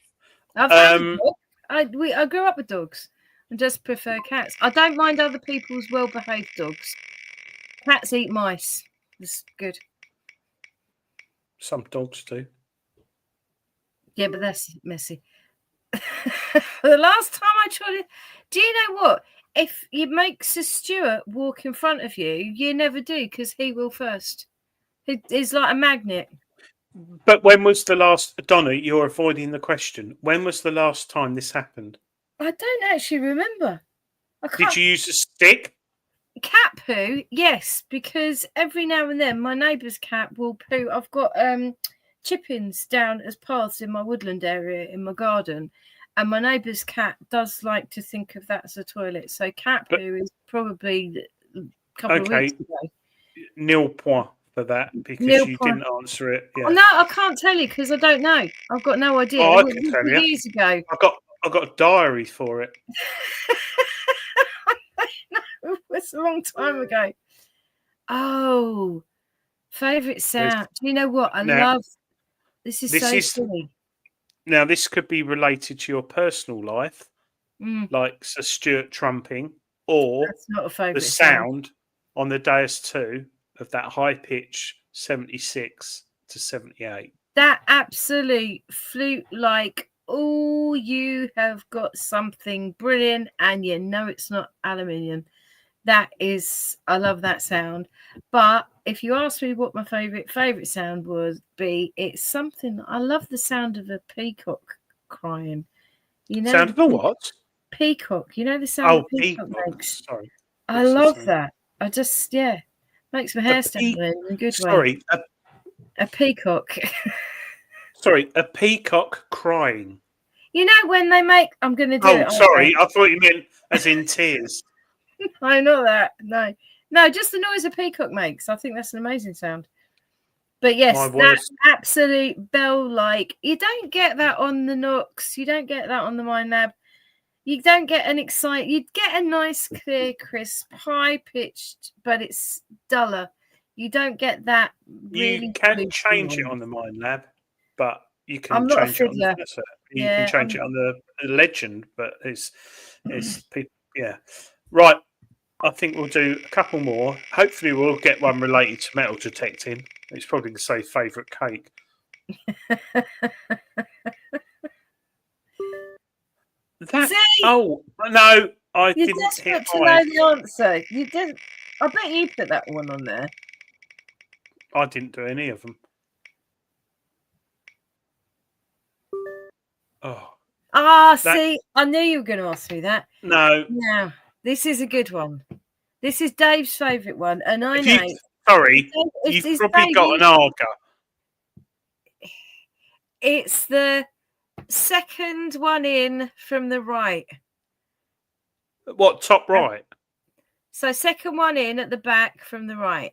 Speaker 3: I've had a dog. I grew up with dogs and just prefer cats. I don't mind other people's well-behaved dogs. Cats eat mice. It's good.
Speaker 2: Some dogs do.
Speaker 3: Yeah, but that's messy. The last time I tried it, do you know what? If you make Sir Stuart walk in front of you, you never do because he will first. He's like a magnet.
Speaker 2: But when was the last, Donna, you're avoiding the question. When was the last time this happened?
Speaker 3: I don't actually remember.
Speaker 2: Did you use a stick?
Speaker 3: Cat poo? Yes, because every now and then my neighbour's cat will poo. I've got chippings down as paths in my woodland area in my garden, and my neighbour's cat does like to think of that as a toilet. So cat poo is probably a couple of weeks ago.
Speaker 2: Nil point for that because you didn't answer it. Yeah.
Speaker 3: Oh, no, I can't tell you because I don't know. I've got no idea.
Speaker 2: Oh, I can tell you.
Speaker 3: Years ago.
Speaker 2: I've got a diary for it.
Speaker 3: It's a long time ago. Oh, favourite sound. Do you know what? I love this. Is so silly.
Speaker 2: Now, this could be related to your personal life, like Sir Stuart trumping, or
Speaker 3: that's not a favourite
Speaker 2: the sound on the dais 2 of that high pitch 76 to 78.
Speaker 3: That absolute flute, like, oh, you have got something brilliant, and you know it's not aluminium. That is, I love that sound. But if you ask me what my favourite sound would be, it's something. I love the sound of a peacock crying. You know,
Speaker 2: sound of a what?
Speaker 3: Peacock. You know the sound a peacock makes.
Speaker 2: Sorry,
Speaker 3: I love that. I just makes my hair stand in a good way.
Speaker 2: Sorry,
Speaker 3: a peacock.
Speaker 2: Sorry, a peacock crying.
Speaker 3: You know when they make. I'm going to do it.
Speaker 2: Oh, sorry, I thought you meant as in tears.
Speaker 3: I know that. No, just the noise a peacock makes. I think that's an amazing sound. But yes, that's absolute bell-like. You don't get that on the Nox. You don't get that on the MindLab. You don't get an you'd get a nice, clear, crisp, high-pitched, but it's duller. You don't get that. Really
Speaker 2: you can change it on the MindLab, but you can change it on the Versa. You can change it on the Legend, but it's people. Yeah, right. I think we'll do a couple more. Hopefully, we'll get one related to metal detecting. It's probably going to say favourite cake. Oh no, I didn't. You're desperate
Speaker 3: to know the answer. You didn't. I bet you put that one on there.
Speaker 2: I didn't do any of them. Oh.
Speaker 3: See, I knew you were going to ask me that.
Speaker 2: No.
Speaker 3: Now, this is a good one. This is Dave's favourite one, and I know.
Speaker 2: You've probably got an Arga.
Speaker 3: It's the second one in from the right.
Speaker 2: What, top right?
Speaker 3: So second one in at the back from the right.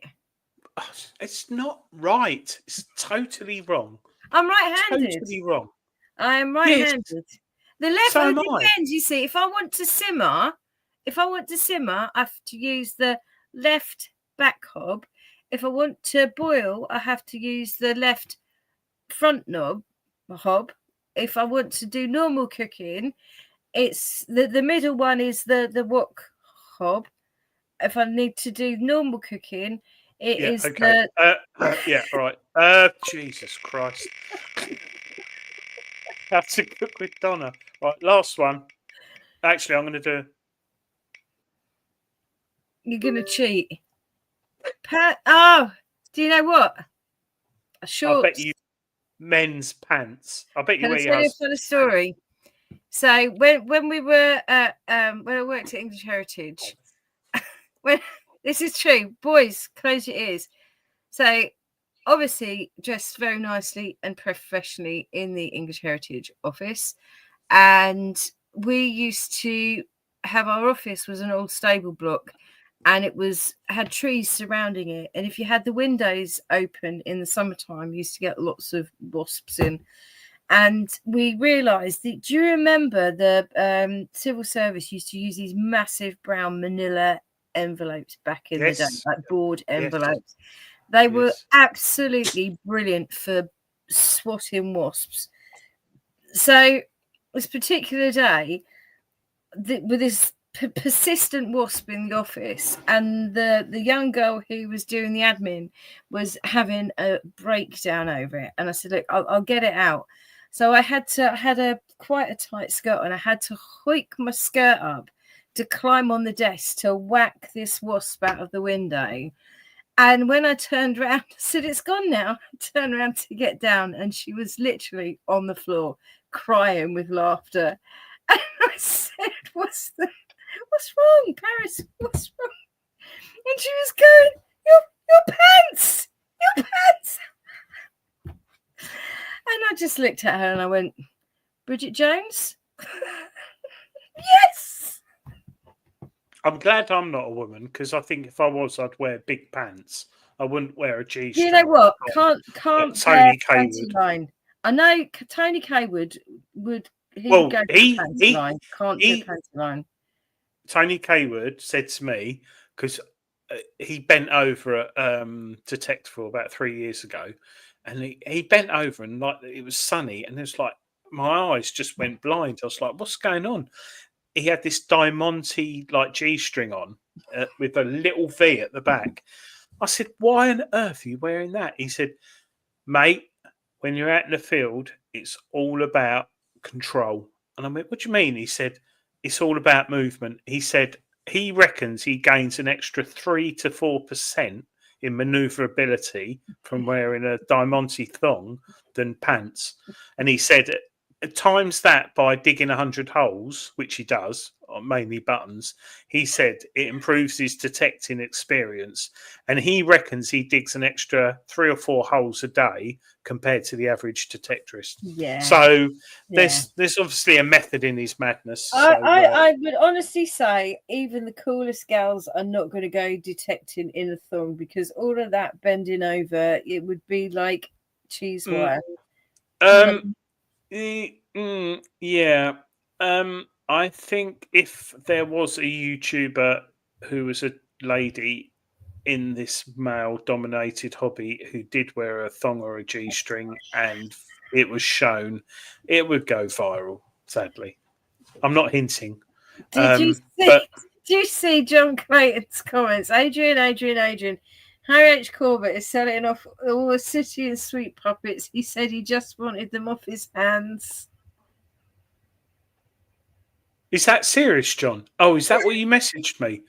Speaker 2: It's not right. It's totally wrong.
Speaker 3: I'm right-handed.
Speaker 2: Totally wrong.
Speaker 3: I am right-handed. Yes. The left
Speaker 2: so
Speaker 3: depends, you see. If I want to simmer, I have to use the left back hob. If I want to boil, I have to use the left front hob. If I want to do normal cooking, it's the middle one is the wok hob. If I need to do normal cooking, it is the
Speaker 2: yeah, right. Jesus Christ. Have to cook with Donna. Right, last one. Actually, I'm going to do.
Speaker 3: You're going to cheat. Do you know what? A short.
Speaker 2: I bet you men's pants. I bet you wear
Speaker 3: your husband. Tell you a story. So when we were when I worked at English Heritage, this is true, boys, close your ears. So obviously dressed very nicely and professionally in the English Heritage office, and we used to have our office was an old stable block, and it had trees surrounding it, and if you had the windows open in the summertime, you used to get lots of wasps in. And we realised that, do you remember the civil service used to use these massive brown manila envelopes back in the day, like board envelopes? They were absolutely brilliant for swatting wasps. So this particular day, with this persistent wasp in the office, and the young girl who was doing the admin was having a breakdown over it, and I said, look, I'll get it out. So I had quite a tight skirt, and I had to hoik my skirt up to climb on the desk to whack this wasp out of the window. And when I turned around, I said, it's gone now. I turned around to get down, and she was literally on the floor crying with laughter. And I said, what's wrong, Paris? What's wrong? And she was going, your pants! Your pants! And I just looked at her and I went, Bridget Jones? Yes!
Speaker 2: I'm glad I'm not a woman, because I think if I was, I'd wear big pants. I wouldn't wear a G-string.
Speaker 3: You know what? Can't
Speaker 2: Tony K
Speaker 3: would. Line. I know Tony K would go for panty line. Can't do panty line.
Speaker 2: Tony Kaywood said to me, because he bent over at Detect for about 3 years ago, and he bent over and like it was sunny, and it was like my eyes just went blind. I was like, "What's going on?" He had this Diamante like G-string on with a little V at the back. I said, "Why on earth are you wearing that?" He said, "Mate, when you're out in the field, it's all about control." And I went, "What do you mean?" He said, "It's all about movement." He said he reckons he gains an extra 3 to 4% in manoeuvrability from wearing a Diamante thong than pants. And he said times that by digging 100 holes, which he does, mainly buttons. He said it improves his detecting experience, and he reckons he digs an extra 3 or 4 holes a day compared to the average detectorist.
Speaker 3: Yeah.
Speaker 2: So there's obviously a method in his madness.
Speaker 3: I would honestly say even the coolest gals are not going to go detecting in a thong, because all of that bending over, it would be like cheese wire.
Speaker 2: Yeah. I think if there was a YouTuber who was a lady in this male-dominated hobby who did wear a thong or a G-string and it was shown, it would go viral, sadly. I'm not hinting.
Speaker 3: Did you see John Clayton's comments? Adrian. Harry H. Corbett is selling off all the City and Sweet puppets. He said he just wanted them off his hands.
Speaker 2: Is that serious, John? Oh, is that what you messaged me?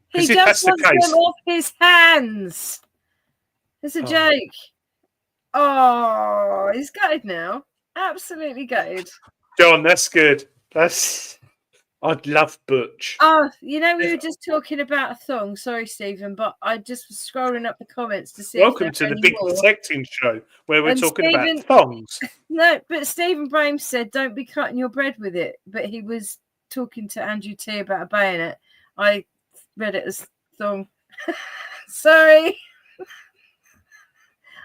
Speaker 3: He just wants them off his hands. It's a joke. Oh, he's gutted now. Absolutely gutted.
Speaker 2: John, that's good. I'd love Butch.
Speaker 3: Oh, we were just talking about a thong. Sorry, Stephen, but I just was scrolling up the comments to see.
Speaker 2: Welcome to the Big Detecting Show, where we're talking about thongs.
Speaker 3: No, but Stephen Brames said, "Don't be cutting your bread with it." But he was talking to Andrew T about a bayonet. I read it as thong. Sorry.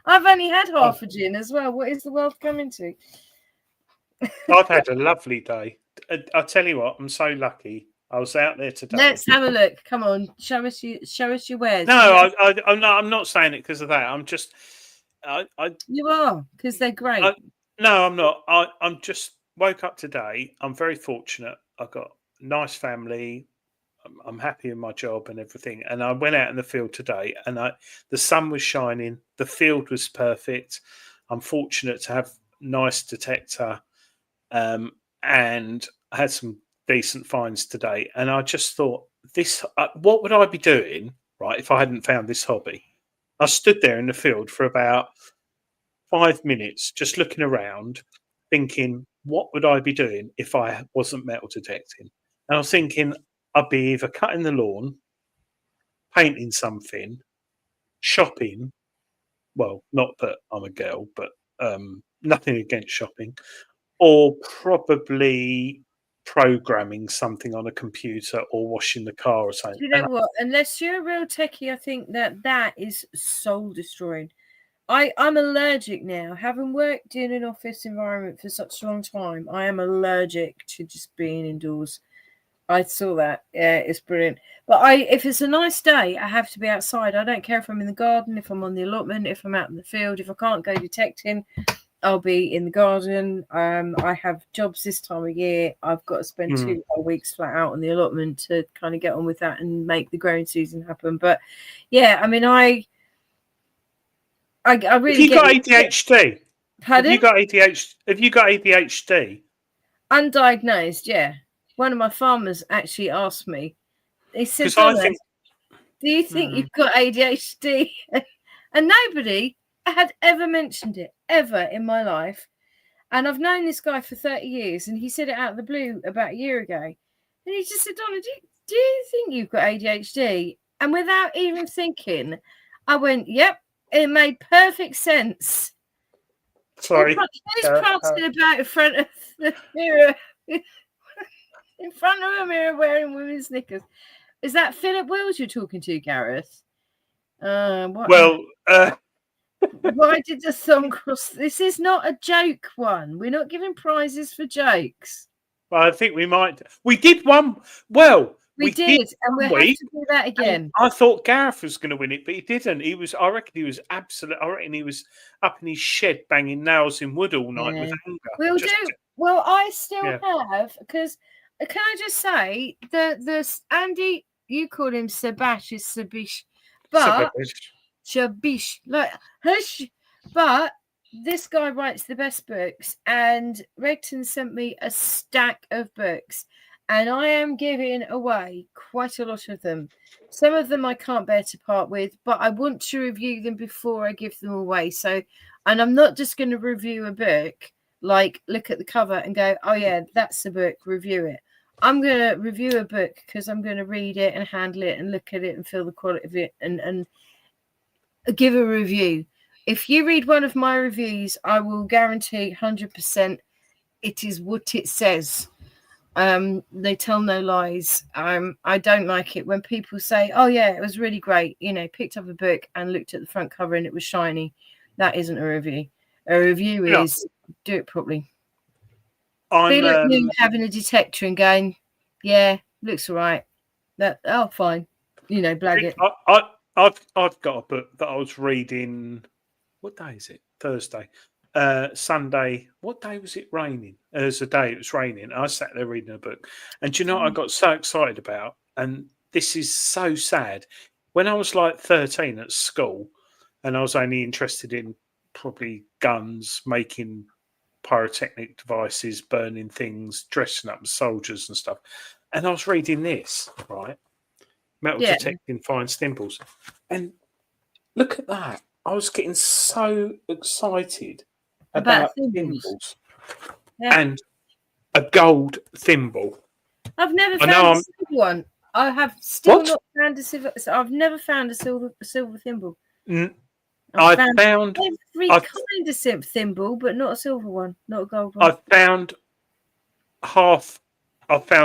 Speaker 3: I've only had half a gin as well. What is the world coming to?
Speaker 2: I've had a lovely day. I'll tell you what, I'm so lucky. I was out there today.
Speaker 3: Let's have a look. Come on, show us your wares.
Speaker 2: No, I'm not saying it because of that. I'm just,
Speaker 3: you are, because they're great.
Speaker 2: No, I'm not. I'm just woke up today. I'm very fortunate. I've got a nice family. I'm happy in my job and everything. And I went out in the field today, and the sun was shining. The field was perfect. I'm fortunate to have a nice detector. And I had some decent finds today, and I just thought, what would I be doing, right, if I hadn't found this hobby? I stood there in the field for about 5 minutes, just looking around, thinking, what would I be doing if I wasn't metal detecting? And I was thinking, I'd be either cutting the lawn, painting something, shopping. Well, not that I'm a girl, but nothing against shopping. Or probably programming something on a computer or washing the car or something.
Speaker 3: You know what? Unless you're a real techie, I think that is soul destroying. I'm allergic now. Having worked in an office environment for such a long time, I am allergic to just being indoors. I saw that. Yeah, it's brilliant. But if it's a nice day, I have to be outside. I don't care if I'm in the garden, if I'm on the allotment, if I'm out in the field. If I can't go detecting, I'll be in the garden. I have jobs this time of year. I've got to spend 2 whole weeks flat out on the allotment to kind of get on with that and make the growing season happen. But yeah, I mean, I really. Have
Speaker 2: you got ADHD?
Speaker 3: Pardon?
Speaker 2: Have you got ADHD? Have you got ADHD?
Speaker 3: Undiagnosed, yeah. One of my farmers actually asked me. He said, "Do you think you've got ADHD?" And nobody had ever mentioned it ever in my life. And I've known this guy for 30 years, and he said it out of the blue about a year ago. And he just said, "Donna, do you think you've got ADHD?" And without even thinking, I went, "Yep." It made perfect sense.
Speaker 2: Sorry.
Speaker 3: Who's prancing about in front of the mirror? In front of a mirror wearing women's knickers. Is that Philip Wills you're talking to, Gareth? Why did the thumb cross? This is not a joke one. We're not giving prizes for jokes.
Speaker 2: Well, I think we might. We did one. Well,
Speaker 3: we did, and we'll have to do that again.
Speaker 2: I thought Gareth was going to win it, but he didn't. I reckon he was absolute. I reckon he was up in his shed banging nails in wood all night with anger.
Speaker 3: We'll do. Well, I still have, because can I just say the Andy, you call him Sabash, is Sabish, but Shabish, like hush. But this guy writes the best books, and Regton sent me a stack of books, and I am giving away quite a lot of them. Some of them I can't bear to part with, but I want to review them before I give them away. So, and I'm not just going to review a book, like look at the cover and go, "Oh yeah, that's the book, review it." I'm going to review a book because I'm going to read it and handle it and look at it and feel the quality of it and give a review. If you read one of my reviews, I will guarantee 100% it is what it says. They tell no lies. I don't like it when people say, "Oh yeah, it was really great. You know, picked up a book and looked at the front cover and it was shiny." That isn't a review. A review is do it properly. Be like you having a detector and going, "Yeah, looks all right." Fine. You know, blag it.
Speaker 2: I've got a book that I was reading. What day is it? Thursday. Sunday. What day was it raining? It was a day it was raining. I sat there reading a book. And do you know what I got so excited about? And this is so sad. When I was like 13 at school, and I was only interested in probably guns, making pyrotechnic devices, burning things, dressing up as soldiers and stuff. And I was reading this, right? Metal detecting fine symbols. And look at that. I was getting so excited about thimbles. And a gold thimble.
Speaker 3: I've never found a silver one. I have still not found a silver. So I've never found a silver thimble. I found every kind of thimble, but not a silver one, not a gold one.
Speaker 2: I found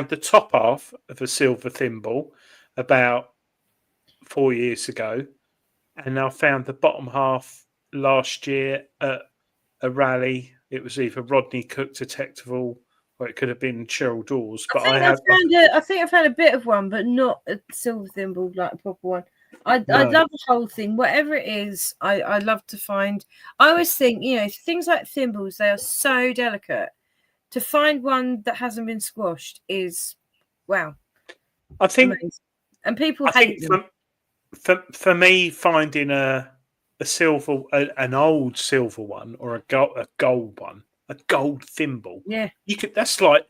Speaker 2: the top half of a silver thimble about 4 years ago, and I found the bottom half last year at a rally. It was either Rodney Cook detectable, or it could have been Cheryl Dawes. But I
Speaker 3: think I found a bit of one, but not a silver thimble, like a proper one. I love the whole thing. Whatever it is, I love to find. I always think, you know, things like thimbles, they are so delicate. To find one that hasn't been squashed is, wow.
Speaker 2: I think,
Speaker 3: amazing. And people hate them.
Speaker 2: For me, finding an old silver one or a gold one, a gold thimble.
Speaker 3: Yeah,
Speaker 2: you could. That's like.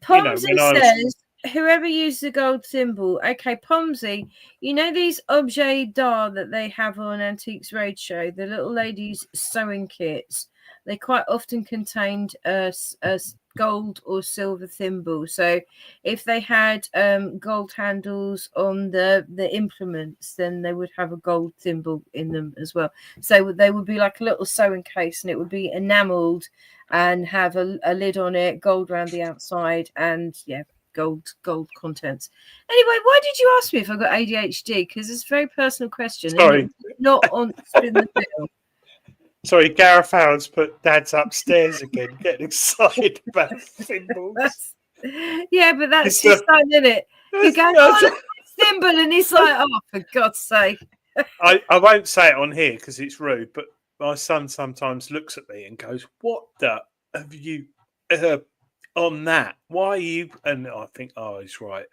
Speaker 3: Pomsey says, whoever used the gold thimble, okay, Pomsey, you know these objets d'art that they have on Antiques Roadshow, the little ladies' sewing kits, they quite often contained a gold or silver thimble. So if they had gold handles on the implements, then they would have a gold thimble in them as well. So they would be like a little sewing case, and it would be enameled and have a lid on it, gold around the outside, and gold contents. Anyway, why did you ask me if I got ADHD? Because it's a very personal question.
Speaker 2: Sorry,
Speaker 3: not on spin the wheel.
Speaker 2: Sorry, Gareth Howard's put Dad's upstairs again, getting excited about thimbles.
Speaker 3: Yeah, but that's his son, isn't it? You go, "Oh, look at this thimble," and he's like, "Oh, for God's sake."
Speaker 2: I won't say it on here because it's rude, but my son sometimes looks at me and goes, "What the have you on that? Why are you?" And I think, "Oh, he's right,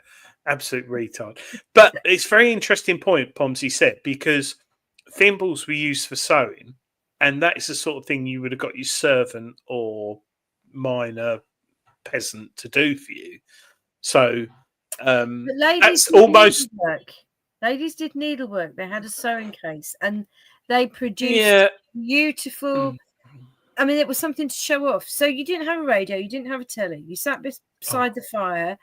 Speaker 2: absolute retard." But it's a very interesting point Pomsey said, because thimbles were used for sewing, and that is the sort of thing you would have got your servant or minor peasant to do for you. So
Speaker 3: But ladies
Speaker 2: that's
Speaker 3: did
Speaker 2: almost
Speaker 3: needlework. Ladies did needlework. They had a sewing case, and they produced beautiful. I mean, it was something to show off. So you didn't have a radio, you didn't have a telly. You sat beside the fire,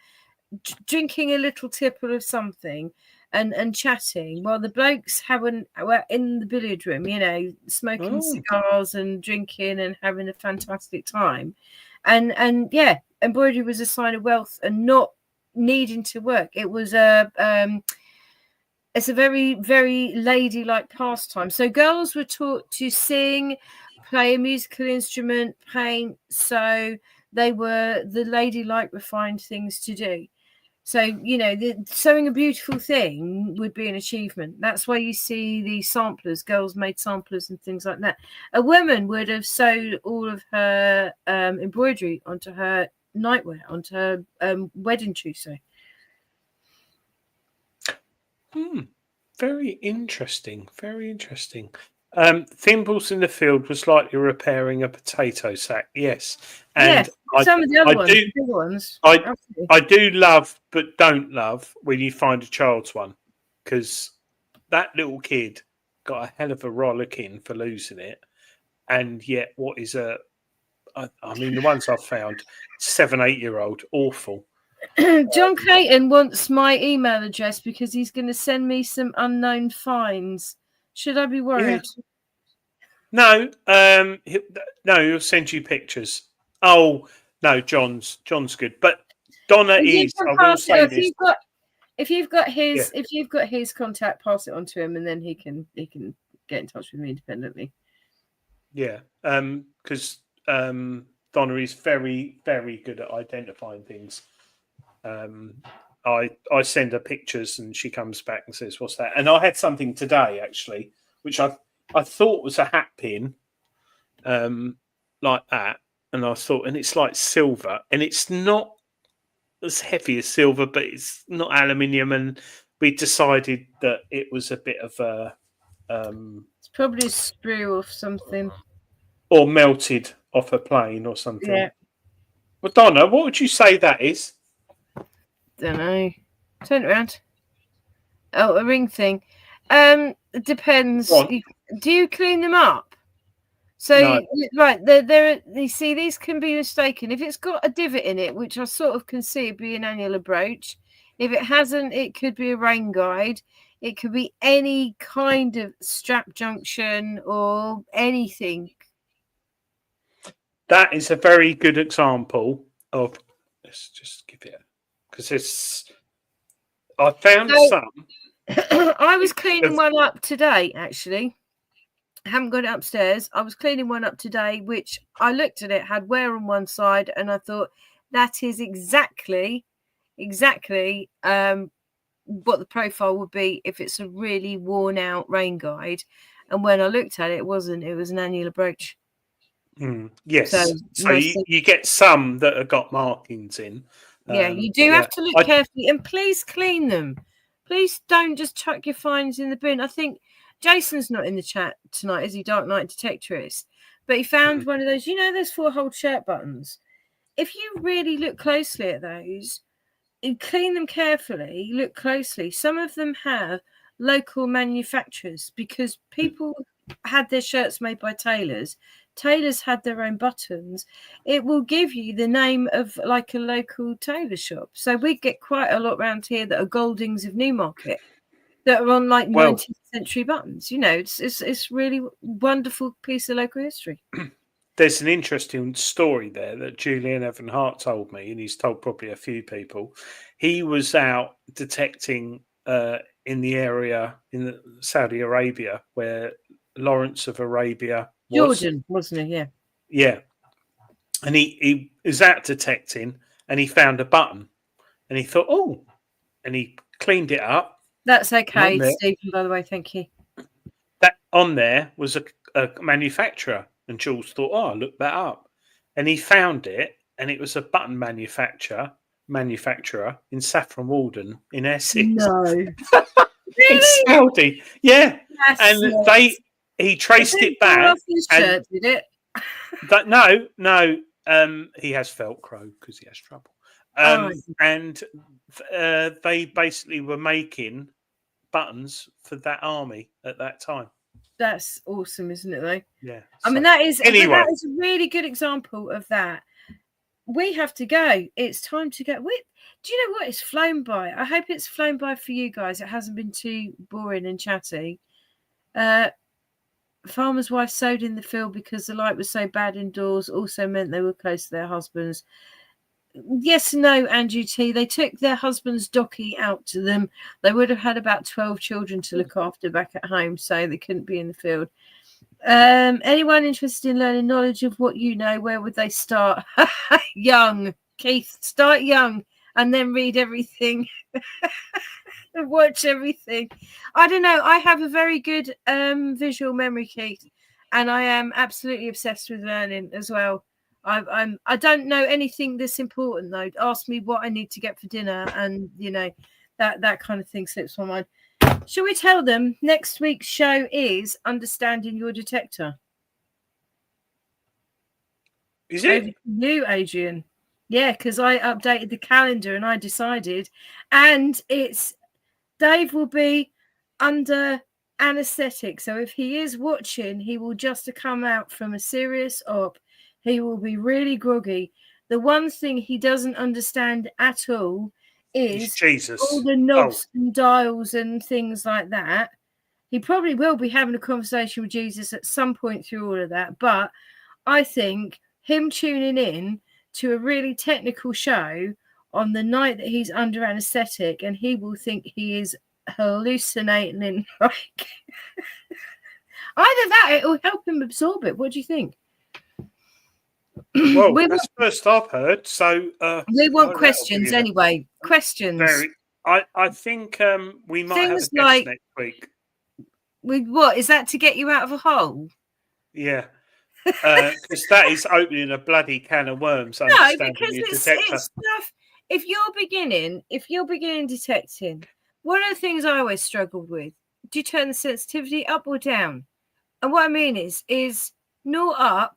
Speaker 3: drinking a little tipple of something, and chatting while the blokes were in the billiard room, you know, smoking cigars and drinking and having a fantastic time. And yeah, embroidery was a sign of wealth and not needing to work. It was it's a very, very ladylike pastime. So girls were taught to sing, play a musical instrument, paint. So they were the ladylike, refined things to do. So, you know, sewing a beautiful thing would be an achievement. That's why you see the samplers, girls made samplers and things like that. A woman would have sewed all of her embroidery onto her nightwear, onto her wedding trousseau.
Speaker 2: Very interesting. Very interesting. Thimbles in the field was likely repairing a potato sack. Yes, and
Speaker 3: yes, some of the other ones, the big ones.
Speaker 2: I do love, but don't love when you find a child's one, because that little kid got a hell of a rollicking for losing it, and yet what is I mean, the ones I've found, 7-8-year-old, awful.
Speaker 3: John Clayton wants my email address because he's going to send me some unknown finds. Should I be worried?
Speaker 2: Yeah. No, he'll send you pictures. Oh no, John's good, but Donna is. I will say this:
Speaker 3: if you've got his contact, pass it on to him, and then he can get in touch with me independently.
Speaker 2: Yeah, because Donna is very, very good at identifying things. I send her pictures and she comes back and says, "What's that?" And I had something today actually, which I thought was a hat pin, like that, and I thought, and it's like silver, and it's not as heavy as silver, but it's not aluminium, and we decided that it was a bit of a
Speaker 3: it's probably a sprue or something,
Speaker 2: or melted off a plane or something.
Speaker 3: Yeah.
Speaker 2: Well, Donna, what would you say that is?
Speaker 3: Don't know. Turn it around. Oh, a ring thing. It depends. Do you clean them up? So, no. Right, there. You see, these can be mistaken. If it's got a divot in it, which I sort of can see it'd be an annular brooch. If it hasn't, it could be a rain guide. It could be any kind of strap junction or anything.
Speaker 2: That is a very good example of. Let's just give it. Because it's, I found some.
Speaker 3: I was cleaning one up today, actually. I haven't got it upstairs. I was cleaning one up today, which I looked at it, had wear on one side, and I thought that is exactly what the profile would be if it's a really worn out rain guide. And when I looked at it, it wasn't. It was an annular brooch.
Speaker 2: Yes. So you get some that have got markings in.
Speaker 3: Yeah, you do have to look carefully, and please clean them. Please don't just chuck your finds in the bin. I think Jason's not in the chat tonight, is he? Dark Knight Detectorist, but he found one of those. You know, those 4-hole shirt buttons. If you really look closely at those, and clean them carefully, look closely. Some of them have local manufacturers because people had their shirts made by tailors. Tailors had their own buttons. It will give you the name of like a local tailor shop. So we get quite a lot around here that are Goldings of Newmarket that are on like 19th century buttons. You know, it's really wonderful piece of local history.
Speaker 2: There's an interesting story there that Julian Evan Hart told me, and he's told probably a few people. He was out detecting in the area in Saudi Arabia where Lawrence of Arabia was.
Speaker 3: Jordan, wasn't he? Yeah.
Speaker 2: Yeah. And he was out detecting and he found a button and he thought, oh, and he cleaned it up.
Speaker 3: That's okay, Stephen, by the way. Thank you.
Speaker 2: That on there was a manufacturer, and Jules thought, "Oh, I'll look that up," and he found it, and it was a button manufacturer in Saffron Walden in Essex.
Speaker 3: No.
Speaker 2: In
Speaker 3: Really?
Speaker 2: Saudi, yeah.
Speaker 3: That's
Speaker 2: And
Speaker 3: nuts.
Speaker 2: he traced
Speaker 3: Did
Speaker 2: it back.
Speaker 3: off his
Speaker 2: and
Speaker 3: shirt, did it?
Speaker 2: no. He has Velcro because he has trouble. And they basically were making buttons for that army at that time.
Speaker 3: That's awesome, isn't it? Though.
Speaker 2: Yeah.
Speaker 3: I mean, that is
Speaker 2: anyway.
Speaker 3: that is a really good example of that. We have to go. It's time to go. Do you know what? It's flown by. I hope it's flown by for you guys. It hasn't been too boring and chatty. Farmer's wife sewed in the field because the light was so bad indoors. Also meant they were close to their husbands. Yes and no, Andrew T. They took their husband's docky out to them. They would have had about 12 children to look after back at home, so they couldn't be in the field. Anyone interested in learning knowledge of what you know, where would they start? Young. Keith, start young and then read everything. Watch everything. I don't know. I have a very good visual memory, Keith, and I am absolutely obsessed with learning as well. I don't know anything that's important though. Ask me what I need to get for dinner, and you know that kind of thing slips my mind. Shall we tell them next week's show is Understanding Your Detector?
Speaker 2: Is it?
Speaker 3: Over to you, Adrian. Yeah, because I updated the calendar and I decided, and it's Dave will be under anaesthetic. So if he is watching, he will just come out from a serious op. He will be really groggy. The one thing he doesn't understand at all is
Speaker 2: Jesus.
Speaker 3: all the knobs and dials and things like that. He probably will be having a conversation with Jesus at some point through all of that. But I think him tuning in to a really technical show on the night that he's under anaesthetic, and he will think he is hallucinating and like either that, it will help him absorb it. What do you think?
Speaker 2: Well, that's the first I've heard. So
Speaker 3: we want questions anyway. Questions.
Speaker 2: I think we might have a guest next week.
Speaker 3: What is that to get you out of a hole?
Speaker 2: Yeah. Because that is opening a bloody can of worms.
Speaker 3: No, because it's stuff. If you're beginning detecting, one of the things I always struggled with: do you turn the sensitivity up or down? And what I mean is 0 up.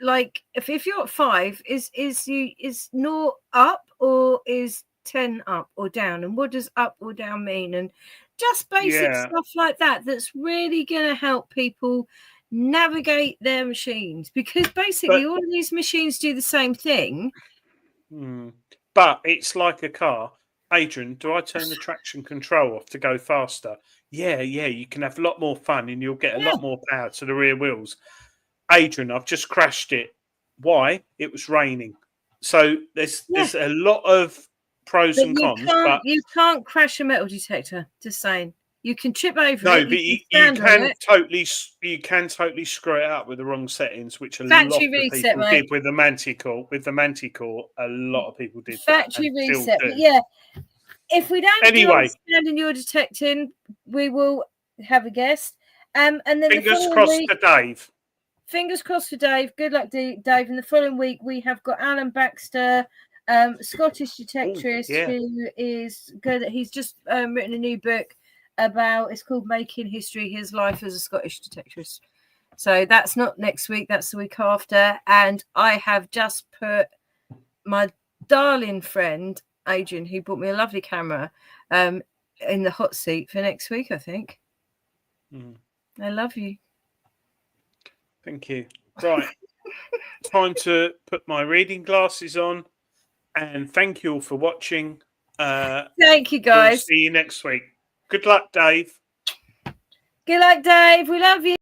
Speaker 3: Like if you're at 5, is 0 up or is 10 up or down? And what does up or down mean? And just basic stuff like that. That's really going to help people navigate their machines, because basically all of these machines do the same thing.
Speaker 2: But it's like a car. Adrian, do I turn the traction control off to go faster? Yeah, you can have a lot more fun and you'll get a lot more power to the rear wheels. Adrian, I've just crashed it. Why? It was raining. So there's a lot of pros and cons. But
Speaker 3: you can't crash a metal detector, just saying. You can trip over it.
Speaker 2: No, but you can totally screw it up with the wrong settings, which a lot of people did with the Manticore. With the Manticore, a lot of people did
Speaker 3: factory reset. But yeah, if we don't do Understanding Your Detecting, we will have a guest. And then
Speaker 2: fingers crossed for Dave.
Speaker 3: Fingers crossed for Dave. Good luck, Dave. And the following week we have got Alan Baxter, Scottish detectorist, who is good. He's just written a new book about, it's called Making History, His Life as a Scottish Detectorist. So that's not next week, that's the week after. And I have just put my darling friend Adrian, who bought me a lovely camera, in the hot seat for next week, I think. I love you.
Speaker 2: Thank you. Right. Time to put my reading glasses on, and thank you all for watching.
Speaker 3: Thank you, guys.
Speaker 2: We'll see you next week. Good luck, Dave.
Speaker 3: Good luck, Dave. We love you.